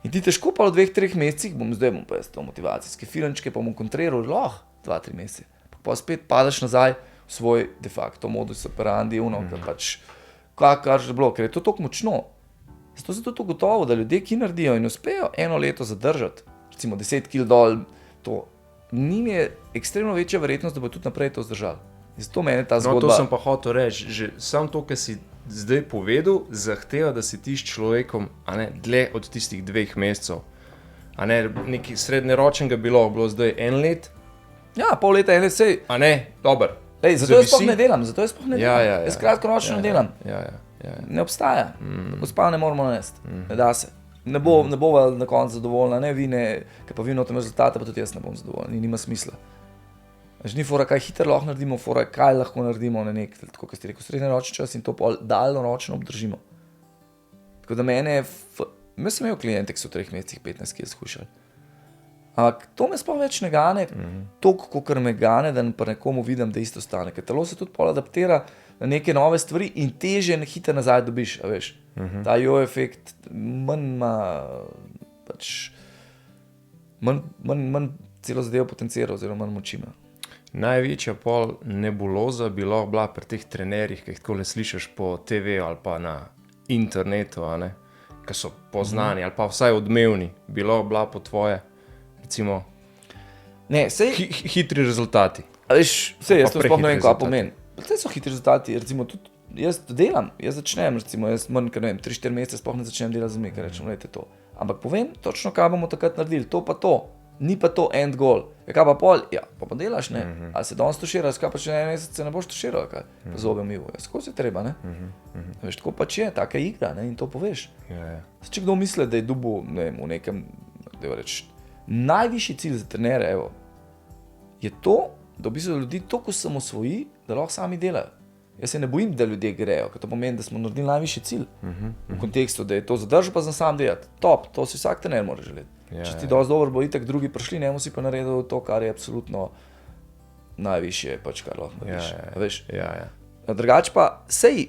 In ti težko pa v 2-3 mesecih, bom pa jaz to motivacijske filmčke, pa bom kontriral, lahko 2-3 mesece. Pa spet padaš nazaj v svoj de facto modus operandi, pač, kar že bilo, ker je to tako močno. Zato je to gotovo, da ljudje, ki naredijo in uspejo 1 leto zadržati, recimo 10 kg dol, to njim je ekstremno večja verjetnost, da bo tudi naprej to zdržali. Zato meni ta zgodba. No, to sem pa hotel reči, že sam to, kar si zdaj povedal, zahteva, da si ti s človekom, a ne, dlje od tistih 2 mesecev. A ne, nekaj srednjeročnega bilo zdaj 1 let. Ja, pol leta, 1 let, sej. A ne, dober. Zato jaz sploh ne delam, Ja. Jaz kratkoročno delam. Ja. Ne obstaja. Gospa ne moramo nanesti, ne da se. Ne bova na koncu zadovoljna, ne vi, ne, ker pa vi notem rezultate, pa tudi jaz ne bom zadovoljen, nima smisla. Že ni fora, kaj hitro lahko naredimo, fora, kaj lahko naredimo na nek, tako kot ste rekel, srednjeročni čas in to pol daljnoročno obdržimo. Tako da jaz sem imel kliente, ki so v 3 mesecih 15 kg skušali. Ampak to me sploh več ne gane, toliko, kot me gane, da pa nekomu vidim, da isto stane. Ker telo se tudi pol adaptira na neke nove stvari in teže hitro nazaj dobiš, a veš. Ta efekt manj ima, pač, manj celo zadevo potencira oziroma manj moči ima. Največja pol nebuloza bi lahko bila pri teh trenerjih, ki jih tako le slišiš po TV ali pa na internetu, a ne, ki so poznani ali pa vsaj odmevni, bi lahko bila po tvoje, recimo, ne, hitri rezultati. A veš, jaz to sploh ne vem, kaj rezultati. pomeni. Saj so hitri rezultati, recimo tudi jaz delam, jaz začnem, recimo, jaz manj, ker ne vem, 3-4 mesece sploh ne začnem delati z ljudmi, ker rečem, lejte to. Ampak povem točno, kaj bomo takrat naredili, to pa to, ni pa to end goal. Ja, kaj pa pol? Ja, pa delaš, ne? Ali se danes tuširaš, kaj pa če en mesec se ne boš tuširal, kaj? Pa zobe umival, ja, skozi je treba, ne? Veš, tako pač je, taka igra, ne? In to poveš. Če kdo misli, da je dubu, ne vem, v nekem, da reči, najvišji cilj za trenere, evo, je to, da v bistvu ljudi toliko samosvoji, da lahko sami delajo. Jaz se ne bojim, da ljudje grejo, ker to pomeni, da smo naredili najvišji cilj. V kontekstu, da je to zadržal, pa znam sam delati. Top, to si vsak trener mora želeti. Če ti dosti dobro, bo itak drugi prišli, ne si pa naredil to, kar je absolutno najvišje, pač kar lahko narediš. Veš? Drugače pa, sej,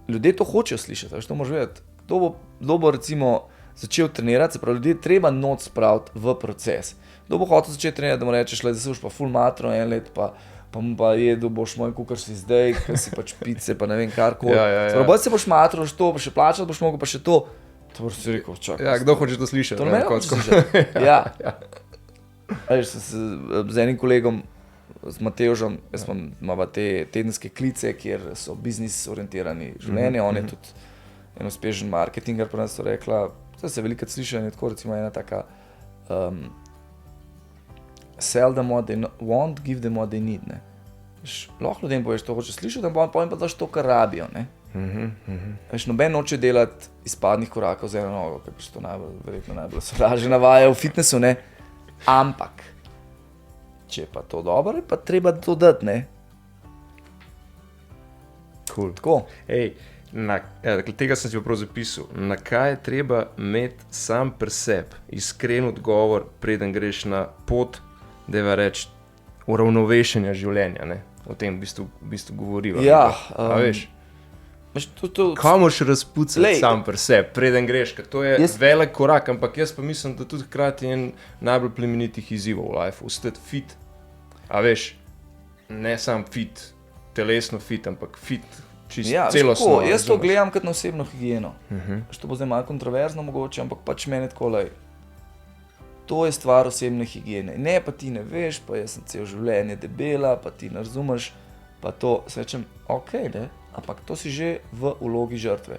ljudje to hočejo slišati, veš, to moraš vedeti. Kdo bo recimo začel trenirati, se pravi, ljudje treba noč spraviti v proces. Kdo bo hotel začeti trenirati, da mu rečeš, da se boš pa ful matro en let, pa jedu boš moj kukar si zdaj, ker si pač pice, pa ne vem karkoli. Bolj se boš matro, to, pa še plačati boš mogel, pa še to. To boš si rekel, čakaj. Ja, kdo hoče to slišati? To ne hoče slišati. Ja. Veš, sem se z enim kolegom, z Matevžem, jaz imamo te tedenske klice, kjer so biznis orientirani življenje, on je tudi en uspešen marketinger, pa nas so rekla, to se velikrat sliša, in je tako recimo ena taka sell them what they want, give them what they need, ne. Lahko ljudem poveš, to hoče slišati, ampak povem pa daš to, kar rabijo, ne. Veš, noben noče delati izpadnih korakov z eno nogo, ker to verjetno najbolj sovražena vaja v fitnessu, ne. Ampak, če pa to dobro, je pa treba to dati, ne. Cool. Tako. Ej, tega sem si pa prav zapisal. Na kaj je treba imeti sam pri sebi iskren odgovor, preden greš na pot, da je reči, uravnovešenja življenja, ne? O tem v bistvu govoriva. Ja. Veš? Kaj moraš razpucati sam pri sebi, preden greš, ker to je velik korak, ampak jaz pa mislim, da tudi hkrati en najbolj plemenitih izzivov v life, ostati fit. A veš, ne sam fit, telesno fit, ampak fit čisto celostno. Jaz to gledam kot na osebno higieno. To bo zdaj malo kontroverzno mogoče, ampak pač meni tako lej. To je stvar osebne higiene. Ne, pa ti ne veš, pa jaz sem cel življenje debela, pa ti ne razumeš, pa to, se rečem, okej, ne, ampak to si že v vlogi žrtve.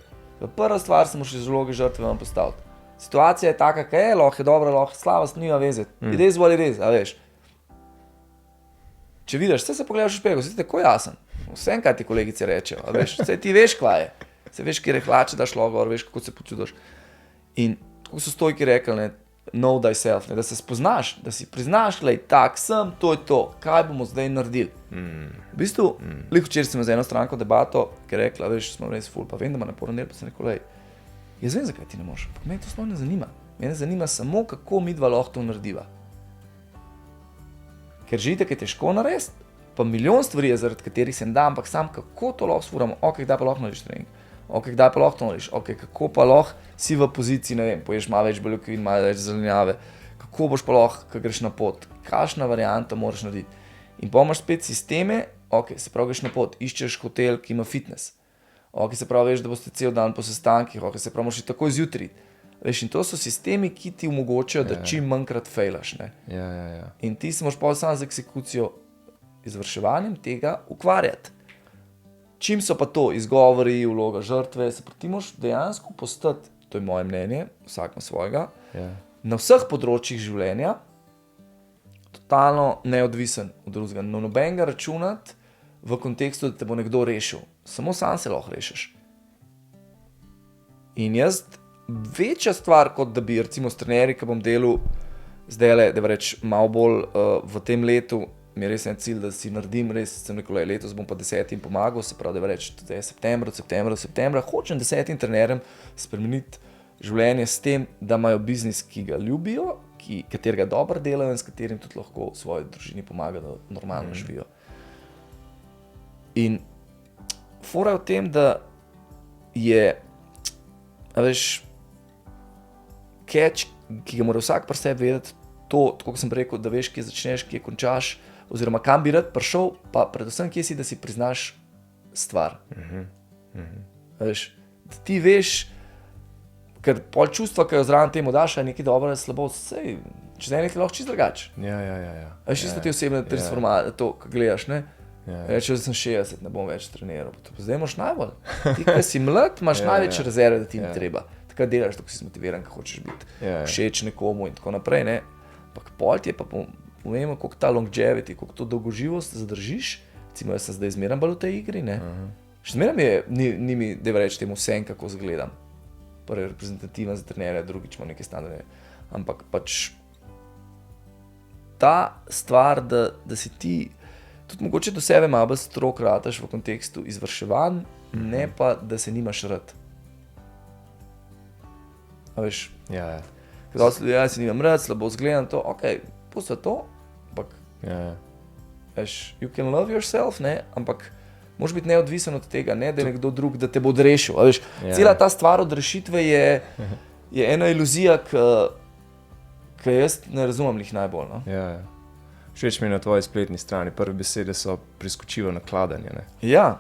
Prva stvar se moraš iz vlogi žrtve vam postaviti. Situacija je taka, kaj je, lahko je dobra, lahko je slaba, nima veze. Idej zvoli res, a veš. Če vidiš, se pogledaš v špegel, si tako jasen. Vsem, kaj ti kolegice rečejo, a veš, vse ti veš, kva je. Se veš, kje hlače daš logor, veš, kako se počutiš. In tako so stojki rekli, ne, know thyself, ne, da se spoznaš, da si priznaš, lej, tak sem, to je to, kaj bomo zdaj naredili. V bistvu, včeraj sem z eno stranko debato, ki je rekla, veš, smo res ful, pa vem, da ima naporen del, pa sem rekel, lej, jaz vem, zakaj ti ne moreš, ampak meni to sploh ne zanima. Mene zanima samo, kako midva lahko to narediva. Ker že itak je težko narediti, pa milijon stvari je, zaradi katerih se ne da, ampak sam kako to lahko sfuramo, ok, kdaj pa lahko narediš trening, ok, kdaj pa lahko to narediš, ok, kako pa lahko si v poziciji, ne vem, poješ malo več beljakovin, malo več zelenjave, kako boš pa lahko, ko greš na pot, kakšna varianta moraš narediti. In pa imaš spet sisteme, ok, se pravi, greš na pot, iščeš hotel, ki ima fitness, ok, se pravi, veš, da boste cel dan po sestankih, ok, se pravi, moraš iti takoj zjutraj. Veš, in to so sistemi, ki ti omogočajo, da čim manjkrat fejlaš, ne. Ja. In ti se moraš pa samo z eksekucijo, izvrševanjem tega ukvarjati. Čim so pa to izgovori, vloga žrtve, se pa ti moraš dejansko postati, to je moje mnenje, vsak ima svojega, na vseh področjih življenja, totalno neodvisen od drugega. No, nobenega računati v kontekstu, da te bo nekdo rešil. Samo sam se lahko rešiš. In jaz večja stvar, kot da bi recimo s trenerji, ki bom delal zdajle, da reč malo bolj v tem letu, mi je res en cilj, da si naredim, res sem rekel, letos bom pa 10 pomagal, se pravi, da reč, da je septembra, hočem 10 trenerjem spremeniti življenje s tem, da imajo biznis, ki ga ljubijo, katerega dobro delajo in s katerim tudi lahko svoji družini pomagajo, da normalno živijo. In fora je v tem, da je, a veš, catch, ki ga mora vsak pri sebi vedeti, to, tako kot sem rekel, da veš, kje začneš, kje končaš, oziroma kam bi rad prišel, pa predvsem kje si, da si priznaš stvar. Veš, da ti veš, ker pol čustva, ki jo zraven temu daš, je nekaj dobro, je slabo, sej, čez nekaj lahko čisto drugače. Ja. Veš, isto ti osebne transformacije, to, ko gledaš, ne? Reče, da sem 60, ne bom več treniral. Zdaj imaš najbolj. Ti, ki si mlad, imaš največ rezerve, da ti ni treba. Takrat delaš, tako si zmotiviran, ko hočeš biti všeč nekomu in tako naprej. Ne? Ampak pol ti je pa pomembno, koliko ta longevity, koliko to dolgoživost zadržiš. Recimo, jaz sem zdaj zmeram bolj v tej igri. Še zmeram ni mi, da reči temu vsem, kako zgledam. Prvi reprezentativen za trenerja, drugič imam neke standarde. Ampak pač ta stvar, da si ti tudi mogoče do sebe malo bolj strog rataš v kontekstu izvrševanj, ne pa, da se nimaš rad. A veš? Jaz se nimam rad, slabo zgledam to, pusti to, ampak veš, you can love yourself, ne, ampak moraš biti neodvisen od tega, ne, da je nekdo drug, da te bo odrešil. A veš, cela ta stvar od rešitve je ena iluzija, ki jaz ne razumem jih najbolj, no. Všeč mi je na tvoji spletni strani, prve besede so priskočivo nakladanje, ne.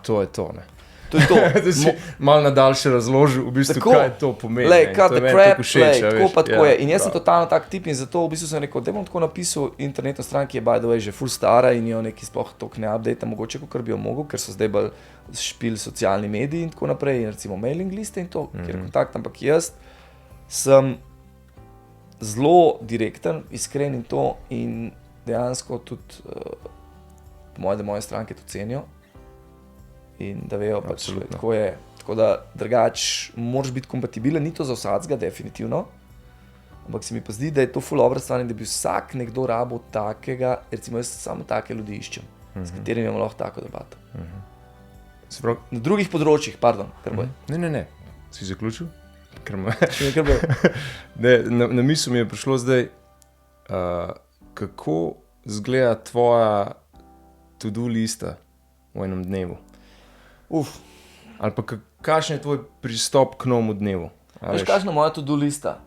To je to, ne. To je to. Da si malo nadaljše razložil, v bistvu, kaj to pomeni. Cut the crap, tako pa tako je. In jaz sem totalno tak tip in zato v bistvu sem rekel, da bom tako napisal internetno stran, ki je by the way že full stara in jo neki sploh toliko ne update, mogoče kakor bi jo mogel, ker so zdaj bolj špil socialni mediji in tako naprej, in recimo mailing liste in to, kjer je kontakt, ampak jaz sem zelo direkten, iskren in to in dejansko tudi po moje, da moje stranke to cenijo in da vejo pač, tako je. Tako da drugač moraš biti kompatibilen, ni to za vsakega, definitivno, ampak se mi pa zdi, da je to full dobra stvar in da bi vsak nekdo rabo takega, recimo jaz samo take ljudi iščem, s katerimi imamo lahko tako debato. Na drugih področjih, pardon, kar boj. Ne, si zaključil? Na misel mi je prišlo zdaj, kako izgleda tvoja to-do lista v enem dnevu? Ali pa kakšen je tvoj pristop k novemu dnevu? Veš, kakšna je moja to-do lista?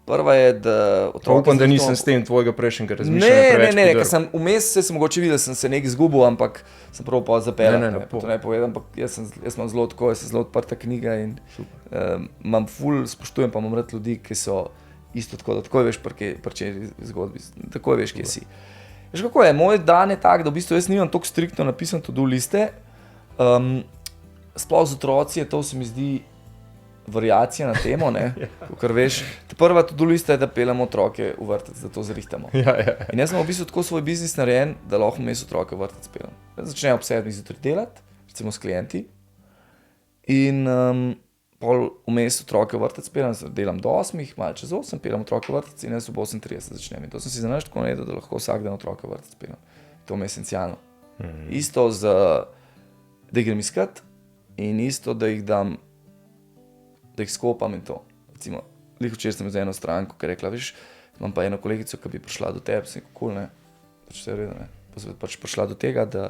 Prva je, da otroke... Upam, da nisem s tem tvojega prejšnjega razmišljanja preveč podrl. Ne, ker sem vmes se mogoče videl, sem se nekaj izgubil, ampak sem prvo pa zapeljal. To ne povedam, ampak jaz imam zelo tako, jaz sem zelo odprta knjiga in imam ful, spoštujem pa imam rad ljudi, ki so isto tako, da takoj veš pri zgodbi, takoj veš, kje si. Veš kako je, moj dan je tak, da v bistvu jaz nimam toliko striktno napisan to-do liste, sploh z otroci je to, se mi zdi, variacija na temo, ne, ker veš, prva to-do lista je, da peljemo otroke v vrtec, da to zrihtamo. In jaz sem v bistvu tako svoj biznis narejen, da lahko vmes otroke v vrtec peljem. Začnem ob 7 zjutraj delati, recimo s klienti, in pol vmes otroke v vrtec peljem, delam do 8, malo čez 8, peljem otroke v vrtec in jaz ob 8:30 začnem. In to sem si zanašal tako naredil, da lahko vsak dan otroke v vrtec peljem. To mi je esencialno. Isto da jih grem iskat in isto, da jih dam, da jih skopam in to. Recimo, včeraj sem za eno stranko, ki je rekla, veš, imam pa eno kolegico, ki bi prišla do tebe, sem rekel, ne, pač vse je v redu, ne. Pa sem pač prišla do tega, da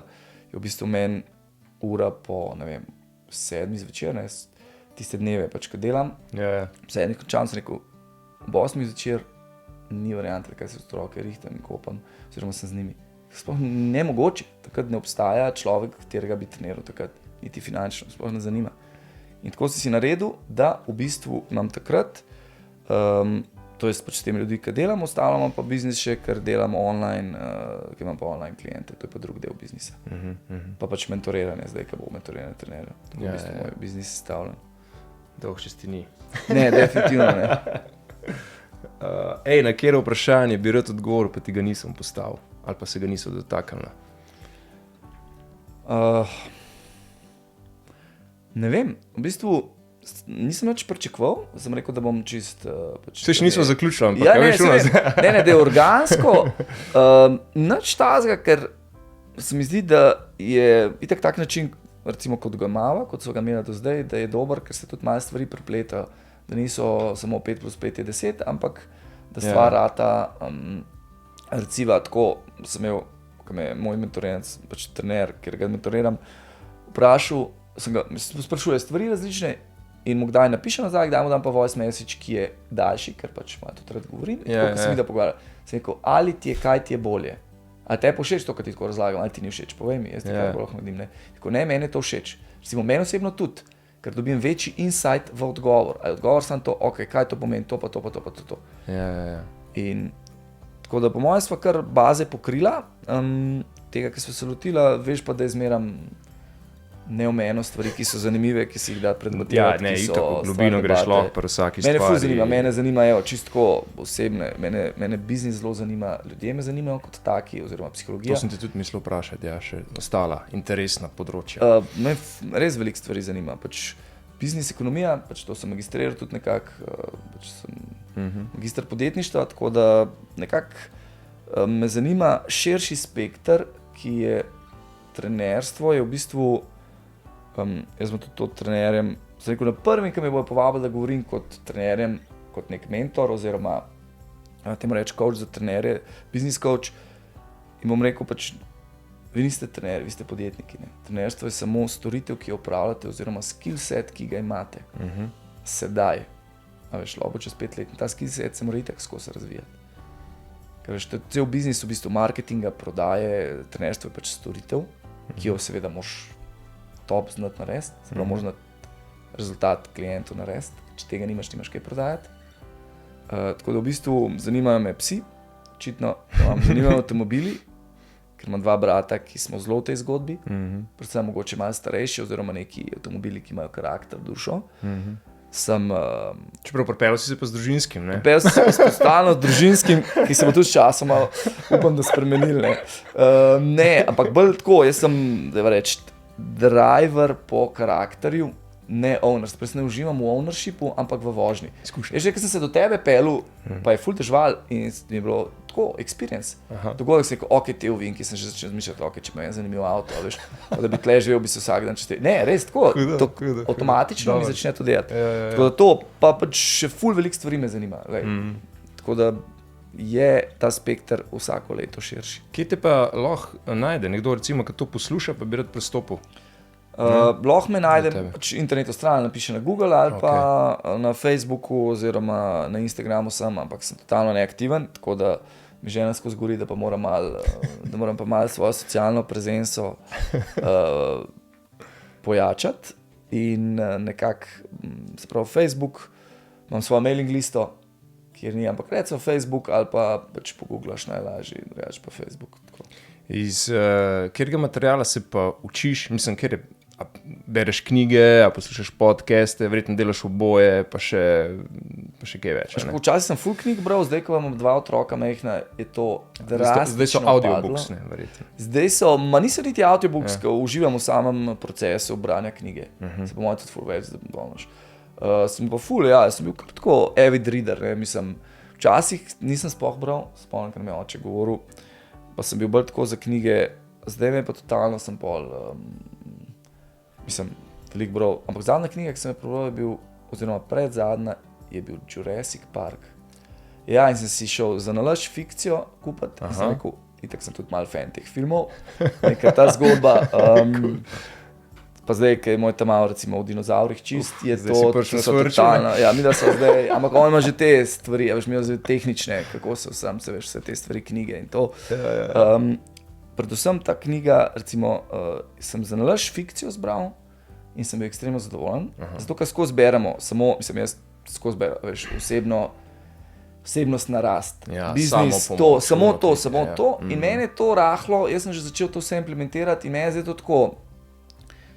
je v bistvu meni ura po, ne vem, 7 zvečer, ne, tiste dneve, pač, ko delam, vse končam, sem rekel, ob 8 zvečer ni variante, kaj se otroke rihtam in kopam, oziroma sem z njimi. Sploh nemogoče, takrat ne obstaja človek, katerega bi treniral takrat, niti finančno, sploh ne zanima. In tako si naredil, da v bistvu imam takrat, to je pač s temi ljudi, ki delam, ostalo imam pa biznis še, ker delam online, ki imam pa online klijente, to je pa drug del biznisa. Pa pač mentoriranje zdaj, ki bo mentoriranje trenerja. Tako v bistvu moj biznis sestavljen. Dolg česti ni. Ne, definitivno ne. Na katero vprašanje bi rad odgovoril, pa ti ga nisem postavil, ali pa se ga niso dotaknila? Ne vem, v bistvu nisem nič pričakoval, sem rekel, da bom čist... Še nismo zaključili, ampak veš u nas. Ne, da je organsko, nič tazga, ker se mi zdi, da je itak tak način, recimo kot ga imava, kot so ga imela do zdaj, da je dober, ker se tudi malo stvari prepletajo, da niso samo 5 + 5 je 10, ampak da stvar rata, recimo tako sem imel, ko me je moj mentorenec, pač trener, ker ga mentoriram, vprašal, sem ga sprašuje stvari različne in mu kdaj napišem nazaj, kdaj mu dam pa voice message, ki je daljši, ker pač malo tudi rad govorim. In tako, ko sem videl pogovarjal, sem rekel, ali ti je, kaj ti je bolje? Ali te je všeč to, kar ti tako razlagam, ali ti ni všeč? Povej mi, jaz ti kaj lahko naredim, ne. Tako, ne, meni je to všeč. Recimo, meni osebno tudi, ker dobim večji insight v odgovor. Ali odgovor sam to, ok, kaj to pomeni, to pa to pa to pa to. In tako da po mojem sva kar baze pokrila, tega, ki smo se lotila, veš pa, da izmeram neomejeno stvari, ki so zanimive, ki si jih da predmatirati. Ja, ne, itak v globino greš lahko pri vsaki stvari. Mene ful zanima, mene zanimajo čistko osebne, mene biznis zelo zanima, ljudje me zanimajo kot taki, oziroma psihologija. To sem te tudi mislil vprašati, ja, še ostala interesna področja. Me res veliko stvari zanima, pač biznis, ekonomija, pač to sem magistriral tudi nekako, pač sem magister podjetništva, tako da nekako me zanima širši spekter, ki je trenerstvo, je v bistvu jaz sem tudi to trenerjem, sem rekel, na prvem, ki me bojo povabili, da govorim kot trenerjem, kot nek mentor, oziroma temu reči coach za trenerje, business coach, in bom rekel pač, vi niste trenerji, vi ste podjetniki, ne. Trenerstvo je samo storitev, ki jo upravljate, oziroma skill set, ki ga imate. Sedaj, a veš, lahko čez 5 let, in ta skill set se mora itak skozi razvijati. Ker veš, cel biznis v bistvu marketinga, prodaje, trenerstvo je pač storitev, ki jo seveda moraš top znati narediti, zelo možno rezultat klientu narediti, če tega nimaš kaj prodajati. Tako da v bistvu zanimajo me psi, očitno zanimajo avtomobili, ker imam 2 brata, ki smo zelo v tej zgodbi, predvsem mogoče malo starejši, oziroma neki avtomobili, ki imajo karakter, dušo. Čeprav pripeljal si se pa z družinskim, ne? Pripeljal sem se stalno z družinskim, ki se bo tudi časoma, upam, da spremenil, ne. Ne, ampak bolj tako, jaz sem, da reči, driver po karakterju, ne owner. Sprej se ne uživam v ownershipu, ampak v vožnji. Jaz že, ko sem se do tebe pelil, pa je ful težval in mi je bilo tako, experience. Dogodek se je rekel, ok, te ovinki, sem že začel razmišljati, ok, če ima en zanimiv avto, veš, da bi tle živel, bi se vsak dan čez te... Ne, res tako, avtomatično mi začne to delati. Tako da to, pa pač še ful veliko stvari me zanima. Tako da je ta spekter vsako leto širši. Kje te pa lahko najde nekdo, recimo, ki to posluša, pa bi rad prestopil? Lahko me najde, pač internetu stran, napiše na Google ali pa na Facebooku oziroma na Instagramu sem, ampak sem totalno neaktiven, tako da mi žena skozi govori, da moram pa malo svojo socialno prezenco pojačati in nekako, se pravi Facebook, imam svojo mailing listo, kjer ni, ampak recimo Facebook ali pa pač poguglaš najlažje, reč pa Facebook. Tako. Iz katerega materiala se pa učiš, mislim, kjer bereš knjige, a poslušaš podcaste, verjetno delaš oboje, pa še kaj več. Včasih sem full knjig bral, zdaj, ko imam 2 otroka mehna, je to drastično Zdaj so audiobooks, ne, verjetno. Zdaj so, niso niti audiobooks, ko uživam v samem procesu branja knjige. Se po mojem tudi full več, da bolnoš. Sem pa ful, ja, sem bil kar tako avid reader, ne, mislim, včasih nisem sploh bral, spomnim, ker mi je oče govoril, pa sem bil bolj tako za knjige, zdaj me pa totalno sem pol, mislim, veliko bral, ampak zadnja knjiga, ki sem jo prebral, je bil, oziroma predzadnja, je bil Jurassic Park. Ja, in sem si šel za nalašč fikcijo kupiti, in sem rekel, itak sem tudi malo fan teh filmov, neka ta zgodba, pa zdaj, ki je moj tamal recimo v dinozaurih čist, je zdaj to totalno, ja, mi da so zdaj, ampak on ima že te stvari, ja, veš, mi zdaj tehnične, kako so vsem, se veš, vse te stvari, knjige in to. Predvsem ta knjiga, recimo, sem za nalašč fikcijo zbral in sem bil ekstremno zadovoljen, zato, ker skozi beremo, samo, mislim, jaz skozi berem, veš, osebnostna rast, biznis, to, samo to, in meni je to rahlo, jaz sem že začel to vse implementirati in meni je zdaj to tako.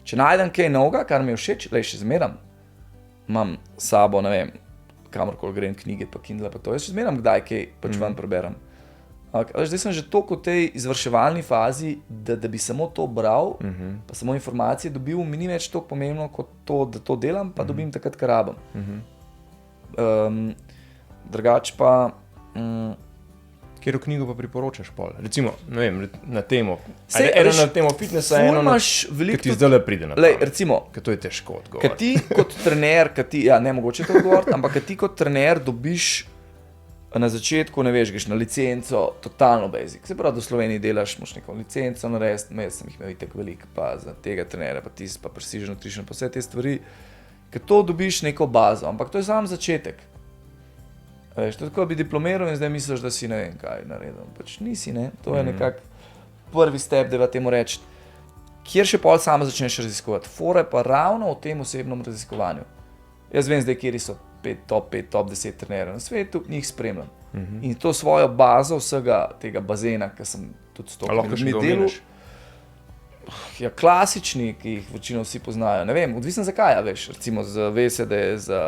Če najdem kaj novega, kar mi je všeč, še zmeram, imam sabo, ne vem, kamorkoli grem knjige, pa Kindle, pa to, jaz še zmeram kdaj kaj pač ven preberem. Zdaj sem že toliko v tej izvrševalni fazi, da bi samo to bral, pa samo informacije dobil, mi ni več toliko pomembno kot to, da to delam, pa dobim takrat, kar rabim. Drugače pa... Katero knjigo pa priporočaš pol? Recimo, ne vem, na temo, eno na temo fitnessa, eno na, ki ti zdaj pride na pamet. Recimo, ker to je težko odgovoriti. Ker ti kot trener, ja, ne mogoče to odgovoriti, ampak ker ti kot trener dobiš na začetku, ne veš, greš na licenco, totalno basic. Se pravi, do Sloveniji delaš, moš neko licenco narediti, jaz sem jih imel itak veliko, pa za tega trenera, pa tis, pa precision nutrition, pa vse te stvari, ker to dobiš neko bazo, ampak to je sam začetek. Veš, to je tako, bi diplomiral in zdaj misliš, da si ne vem kaj naredil. Pač nisi, ne? To je nekako prvi step, da temu reči, kjer še pol sama začneš raziskovati. Fora je pa ravno v tem osebnem raziskovanju. Jaz vem zdaj, kjeri so top 5, top 10 trenerjev na svetu, njih spremljam. In to svojo bazo vsega tega bazena, ki sem tudi s to ljudmi delal, Ja, klasični, ki jih večino vsi poznajo. Ne vem, odvisno zakaj, a veš. Recimo ve se, da je za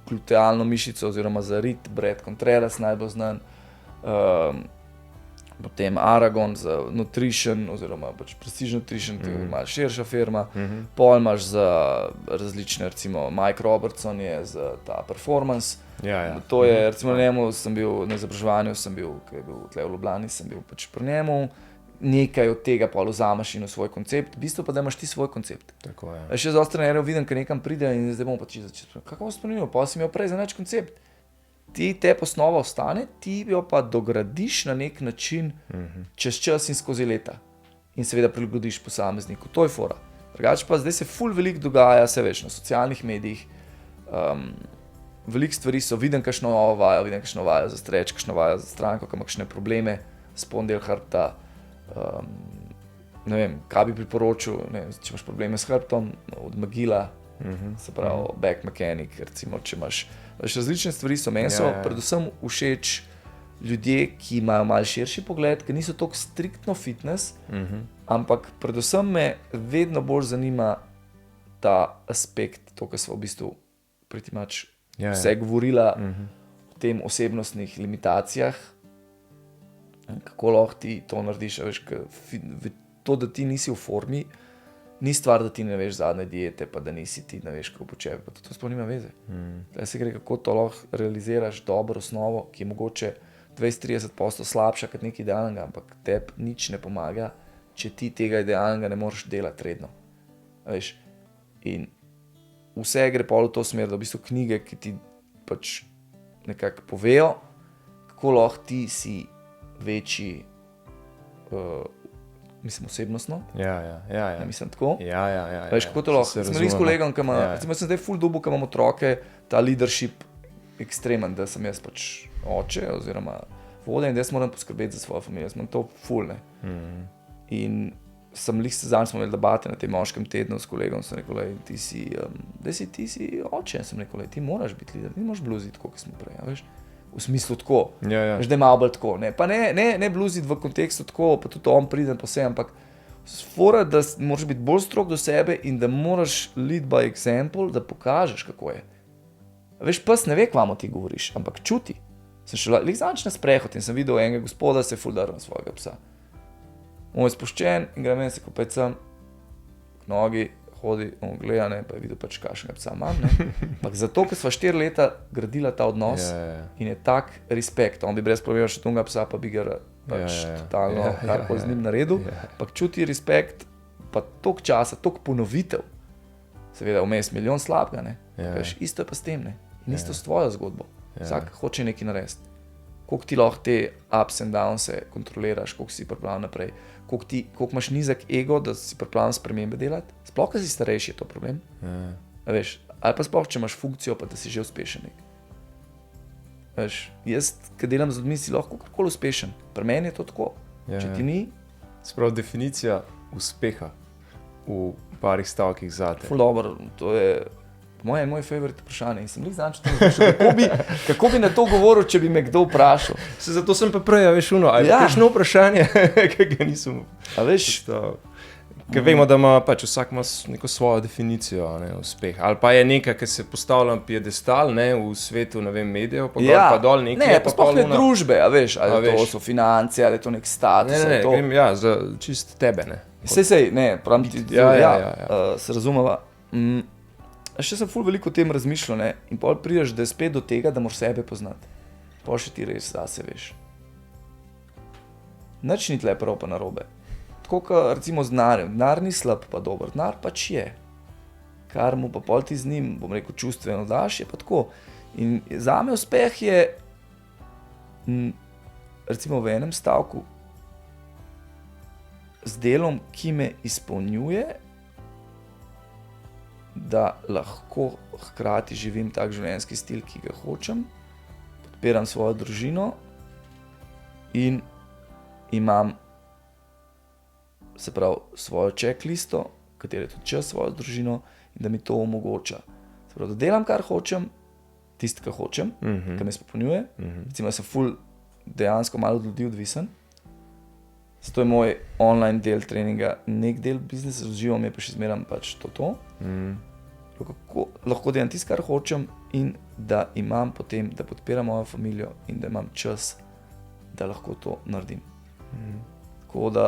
glutealno mišico oziroma za rit Brad Contreras najbolj znan. Potem Aragon za Nutrition oziroma pač Precision Nutrition, to je malo širša firma. Pol imaš za različne, recimo Mike Robertson je za ta performance. Ja. To je, recimo njemu sem bil na izobraževanju, ki je bil tle v Ljubljani, sem bil pač pri njemu. Nekaj od tega pol vzameš in v svoj koncept, v bistvu pa da imaš ti svoj koncept. Tako je. Še za trenerjev vidim, ko nekam pride in zdaj bomo pač začeli. Kako bo spremenil? Pa si imel prej za nič koncept. Ti te osnova ostane, ti jo pa dogradiš na nek način čez čas in skozi leta. In seveda prilagodiš posamezniku. To je fora. Drugače pa zdaj se ful veliko dogaja, se veš, na socialnih medijih. Veliko stvari so, vidim kakšno vajo za streč, kakšno vajo za stranko, kam kakšne probleme, spondil hrbta. Ne vem, kaj bi priporočil, če imaš probleme s hrbtom, od Magila, se pravi back mechanic, recimo, če imaš različne stvari, so meni so predvsem všeč ljudje, ki imajo malo širši pogled, ki niso toliko striktno fitness, ampak predvsem me vedno bolj zanima ta aspekt, to, kar smo v bistvu pretimač vse govorila o tem osebnostnih limitacijah, kako lahko ti to narediš, veš, to, da ti nisi v formi, ni stvar, da ti ne veš zadnje diete, pa da nisi ti ne veš, kako počepi, pa to sploh nima veze. Zdaj se gre, kako to lahko realiziraš dobro osnovo, ki je mogoče 20-30% slabša kot nekaj idealnega, ampak tebi nič ne pomaga, če ti tega idealnega ne moreš delati redno. Veš, in vse gre pol v to smer, da v bistvu knjige, ki ti pač nekako povejo, kako lahko ti si večji, mislim osebnostno. Ja. Mislim tako. Ja. Veš, kako to lahko. Sem s kolegom, ki ima, recimo sem zdaj ful dobu, ki imam otroke, ta leadership ekstremen, da sem jaz pač oče oziroma vodja in da jaz moram poskrbeti za svojo familijo. Jaz imam to ful, ne. In zadnjič smo imeli debate na tem moškem tednu s kolegom, sem rekel, ti si oče, sem rekel, ti moraš biti lider, ti moraš bluziti tako, kot smo prej, veš. V smislu tako, veš, da je malo bolj tako, ne, pa ne bluziti v kontekstu tako, pa tudi on pride po vse, ampak fora, da moraš biti bolj strog do sebe in da moraš lead by example, da pokažeš, kako je. Veš, pes ne ve, kvamo ti govoriš, ampak čuti. Sem šel zadnjič na sprehod in sem videl enega gospoda, se je ful daril na svojega psa. On je spuščen in gre meni se kopet sem, k nogi, hodi, on gleda, ne, pa je videl pač kakšnega psa imam, ne. Ampak zato, ker sva 4 leta gradila ta odnos in je tak respekt, on bi brez problema še tunga psa, pa bi ga pač totalno karkoli z njim naredil, ampak čuti respekt, pa toliko časa, toliko ponovitev, seveda vmes milijon slabega, ne. Veš, isto je pa s tem, ne, in isto s tvojo zgodbo. Vsak hoče nekaj narediti. Koliko ti lahko te ups and downs kontroliraš, koliko si pripravljen naprej, koliko imaš nizek ego, da si pripravljen spremembe delati. Sploh, ko si starejši, je to problem. Veš, ali pa sploh, če imaš funkcijo, pa da si že uspešen. Veš, jaz, ki delam z ljudmi, si lahko kakorkoli uspešen. Pri meni je to tako. Če ti ni... Sprav definicija uspeha v parih stavkih zate. Ful dobro, to je... Moj favorit vprašanje in sem lik zanč to vprašal, kako bi na to govoril, če bi me kdo vprašal. Zato sem pa prej, veš, ali kakšno vprašanje, ki ga nisem postavil. Ker vemo, da ima pač vsak ima neko svojo definicijo, ne, uspeha. Ali pa je nekaj, ki se postavlja na piedestal, ne, v svetu, ne vem, medijev, pa gor pa dol nekaj. Ne, pa sploh ne družbe, a veš, ali to so finance, ali je to nek status. Ne, grem, ja, za čist tebe, ne. Sej, ne, pravim ti, se razumeva. Še sem ful veliko o tem razmišljal, ne, in pol prideš, da je spet do tega, da moraš sebe poznati. Pol še ti res zase veš. Nič ni tle prav pa narobe. Tako kot recimo z denarjem. Denar ni slab pa dober, denar pač je. Kar mu pa pol ti z njim, bom rekel, čustveno daš, je pa tako. In zame uspeh je, recimo v enem stavku, z delom, ki me izpolnjuje, da lahko hkrati živim tak življenjski stil, ki ga hočem, podpiram svojo družino in imam, se pravi, svojo checklisto, katero je tudi čas svojo družino in da mi to omogoča. Se pravi, da delam, kar hočem, tisto, kar hočem, kar me izpopolnjuje. Recimo, da sem ful dejansko malo od ljudi odvisen Zato je moj online del treninga nek del biznisa, uživam je pa še zmeraj pač to. Kako lahko delam tisto, kar hočem in da imam potem, da podpiram mojo familijo in da imam čas, da lahko to naredim. Tako da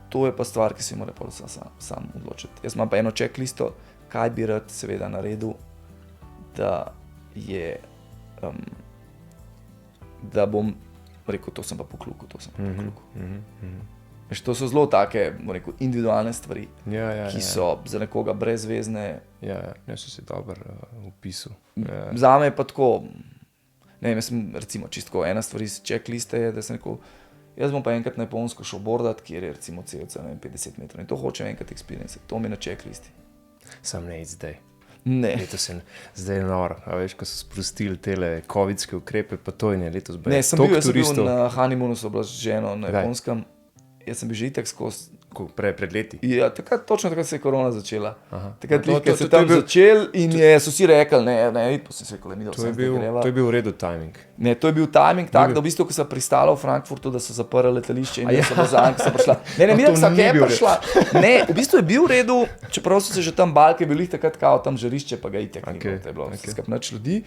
to je pa stvar, ki se mora pa sam odločiti. Jaz imam pa eno checklisto, kaj bi rad seveda naredil, da je, da bom rekel, to sem pa pokluku, to sem pa pokluku. Veš, to so zelo take, rekel, individualne stvari, ki so za nekoga brezvezne. Ja, so si dober opisal. Zame je pa tako, ne vem, jaz sem recimo čisto ena stvar iz checkliste je, da sem rekel, jaz bom pa enkrat na Japonsko šel bordat, kjer je recimo celca 50 metrov in to hočem enkrat experience, to mi je na checklisti. Sam ne zdaj. Ne. Letos sem zdaj nor, a veš, ko so sprostili tele covidske ukrepe, pa to in je letos brez. Ne, sem bil na honeymoonu, so bila z ženo na Japonskem, jaz sem bil že itak skozi. Pred leti? Ja, točno takrat se je korona začela. Takrat ko se tam začel in so si rekli, ne, pa sem se rekel, mi da vse greva. To je bil v redu timing. Ne, to je bil timing tak, da v bistvu, ko sem pristala v Frankfurtu, da so zaprli letališče in jaz sem zanj, ko sem prišla. Ne, mi sem kaj prišla. Ne, v bistvu je bil v redu, čeprav so se že tam balke bili takrat kao tam žarišče, pa ga itek ni bilo, to je bilo skap nič ljudi.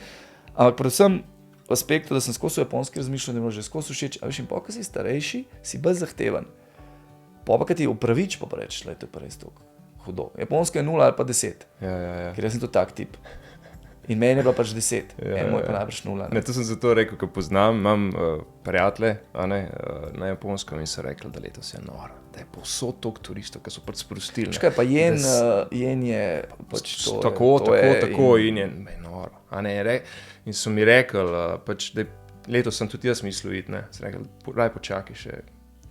Ampak predvsem v aspektu, da sem skozi v japonski razmišljal, da mi je bilo že skozi všeč, a veš, in ko si starejši, si bolj zahteven. Pa kad ti upravič, pa reči, da je to pa res tako hudo. Japonska je 0 ali pa 10, ker jaz sem to tak tip. In meni je bila pač 10, moj pa najbrž 0. Ne, to sem zato rekel, ko poznam, imam prijatelje na Japonskem in so rekli, da letos je noro, da je povsod toliko turistov, ki so pač sprostili. Škaj pa jen je pač to. Tako in je noro. In so mi rekli, pač, da letos sem tudi jaz mislil iti, so rekli, raj počakaj še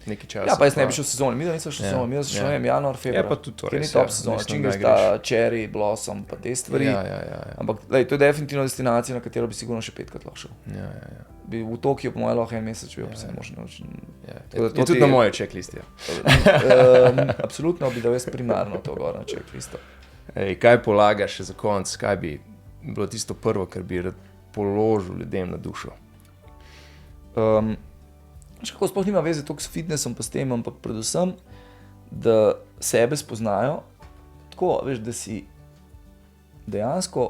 nekaj časa. Ja, pa jaz ne bi šel sezone, mi da nisem šel sezone, mi da sem šel januar, februar. Ja, pa tudi to res. Ker ni top sezona, čingaj sta cherry, blossom, pa te stvari. Ja. Ampak to je definitivno destinacija, na katero bi sigurno še 5krat lahko šel. Ja. Bi v Tokiju po moje lahko en mesec bil, pa se možno. Je tudi na moje checklisti. Absolutno bi dal jaz primarno to gor na checklisto. Kaj polagaš še za konec, kaj bi bilo tisto prvo, kar bi rad položil ljudem na dušo? Kako sploh nima veze toliko s fitnessom pa s tem, ampak predvsem, da sebe spoznajo tako, veš, da si dejansko,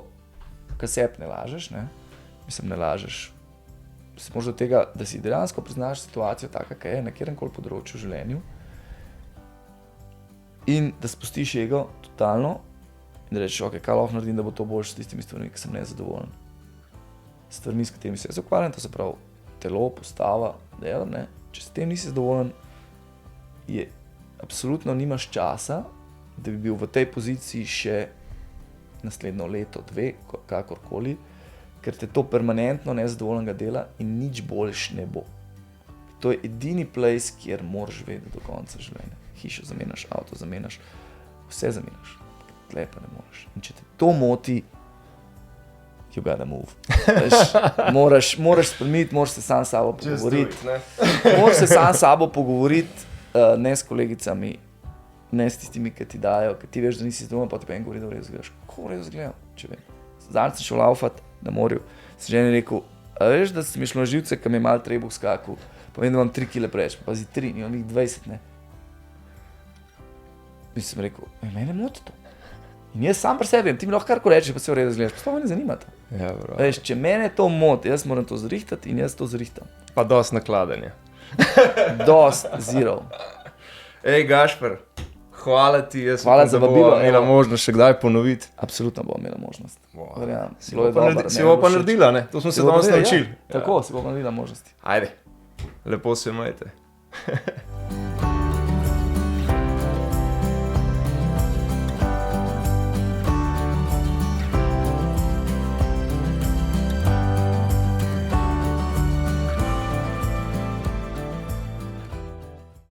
kad sebi ne lažeš, ne lažeš, se možda tega, da si dejansko priznaš situacijo taka, kaj je na kjeremkoli področju v življenju in da spustiš ego totalno in da rečeš, ok, kaj lahko naredim, da bo to boljše s tistimi stvarmi, ki sem nezadovoljen. Stvarmi, s katerimi se jaz ukvarjam, to se pravi telo, postava, delo, ne. Če s tem nisi zadovoljen, absolutno nimaš časa, da bi bil v tej poziciji še naslednjo leto, 2, kakorkoli, ker te to permanentno nezadovoljnega dela in nič boljš ne bo. To je edini place, kjer moraš vedeti do konca življenja. Hišo zamenjaš, avto zamenjaš, vse zamenjaš, tle pa ne moreš. In če te to moti, you gotta move. Moraš spremeniti, moraš se sam s sabo pogovoriti. Moraš se sam s sabo pogovoriti, ne s kolegicami, ne s tistimi, ki ti dajo, ki ti veš, da nisi zadovoljen, pa ti pa en govori, da v redu zgledaš. Kako v redu zgledam, če vem. Zadnjič sem šel laufat na morju, sem ženi rekel, a veš, da si mi šlo živce, ki mi je malo trebuh skakal, pa vem, da imam 3 kile preveč, pa pazi 3, ni onih 20, ne. In sem rekel, mene moti to. In jaz sam pri sebi, ti mi lahko karko rečeš, pa se v redu zgledaš, pa to me ne zanima to. Ja, bro. Veš, če mene to moti, jaz moram to zrihtati in jaz to zrihtam. Pa dost nakladanje. Dost, zero. Gašper, hvala ti, jaz hvala za vabilo. Imela možnost še kdaj ponoviti. Absolutno bom imela možnost. Wow. Si bo pa naredila, ne? To smo se danes naučili. Tako, si bo naredila možnosti. Ajde, lepo se majte.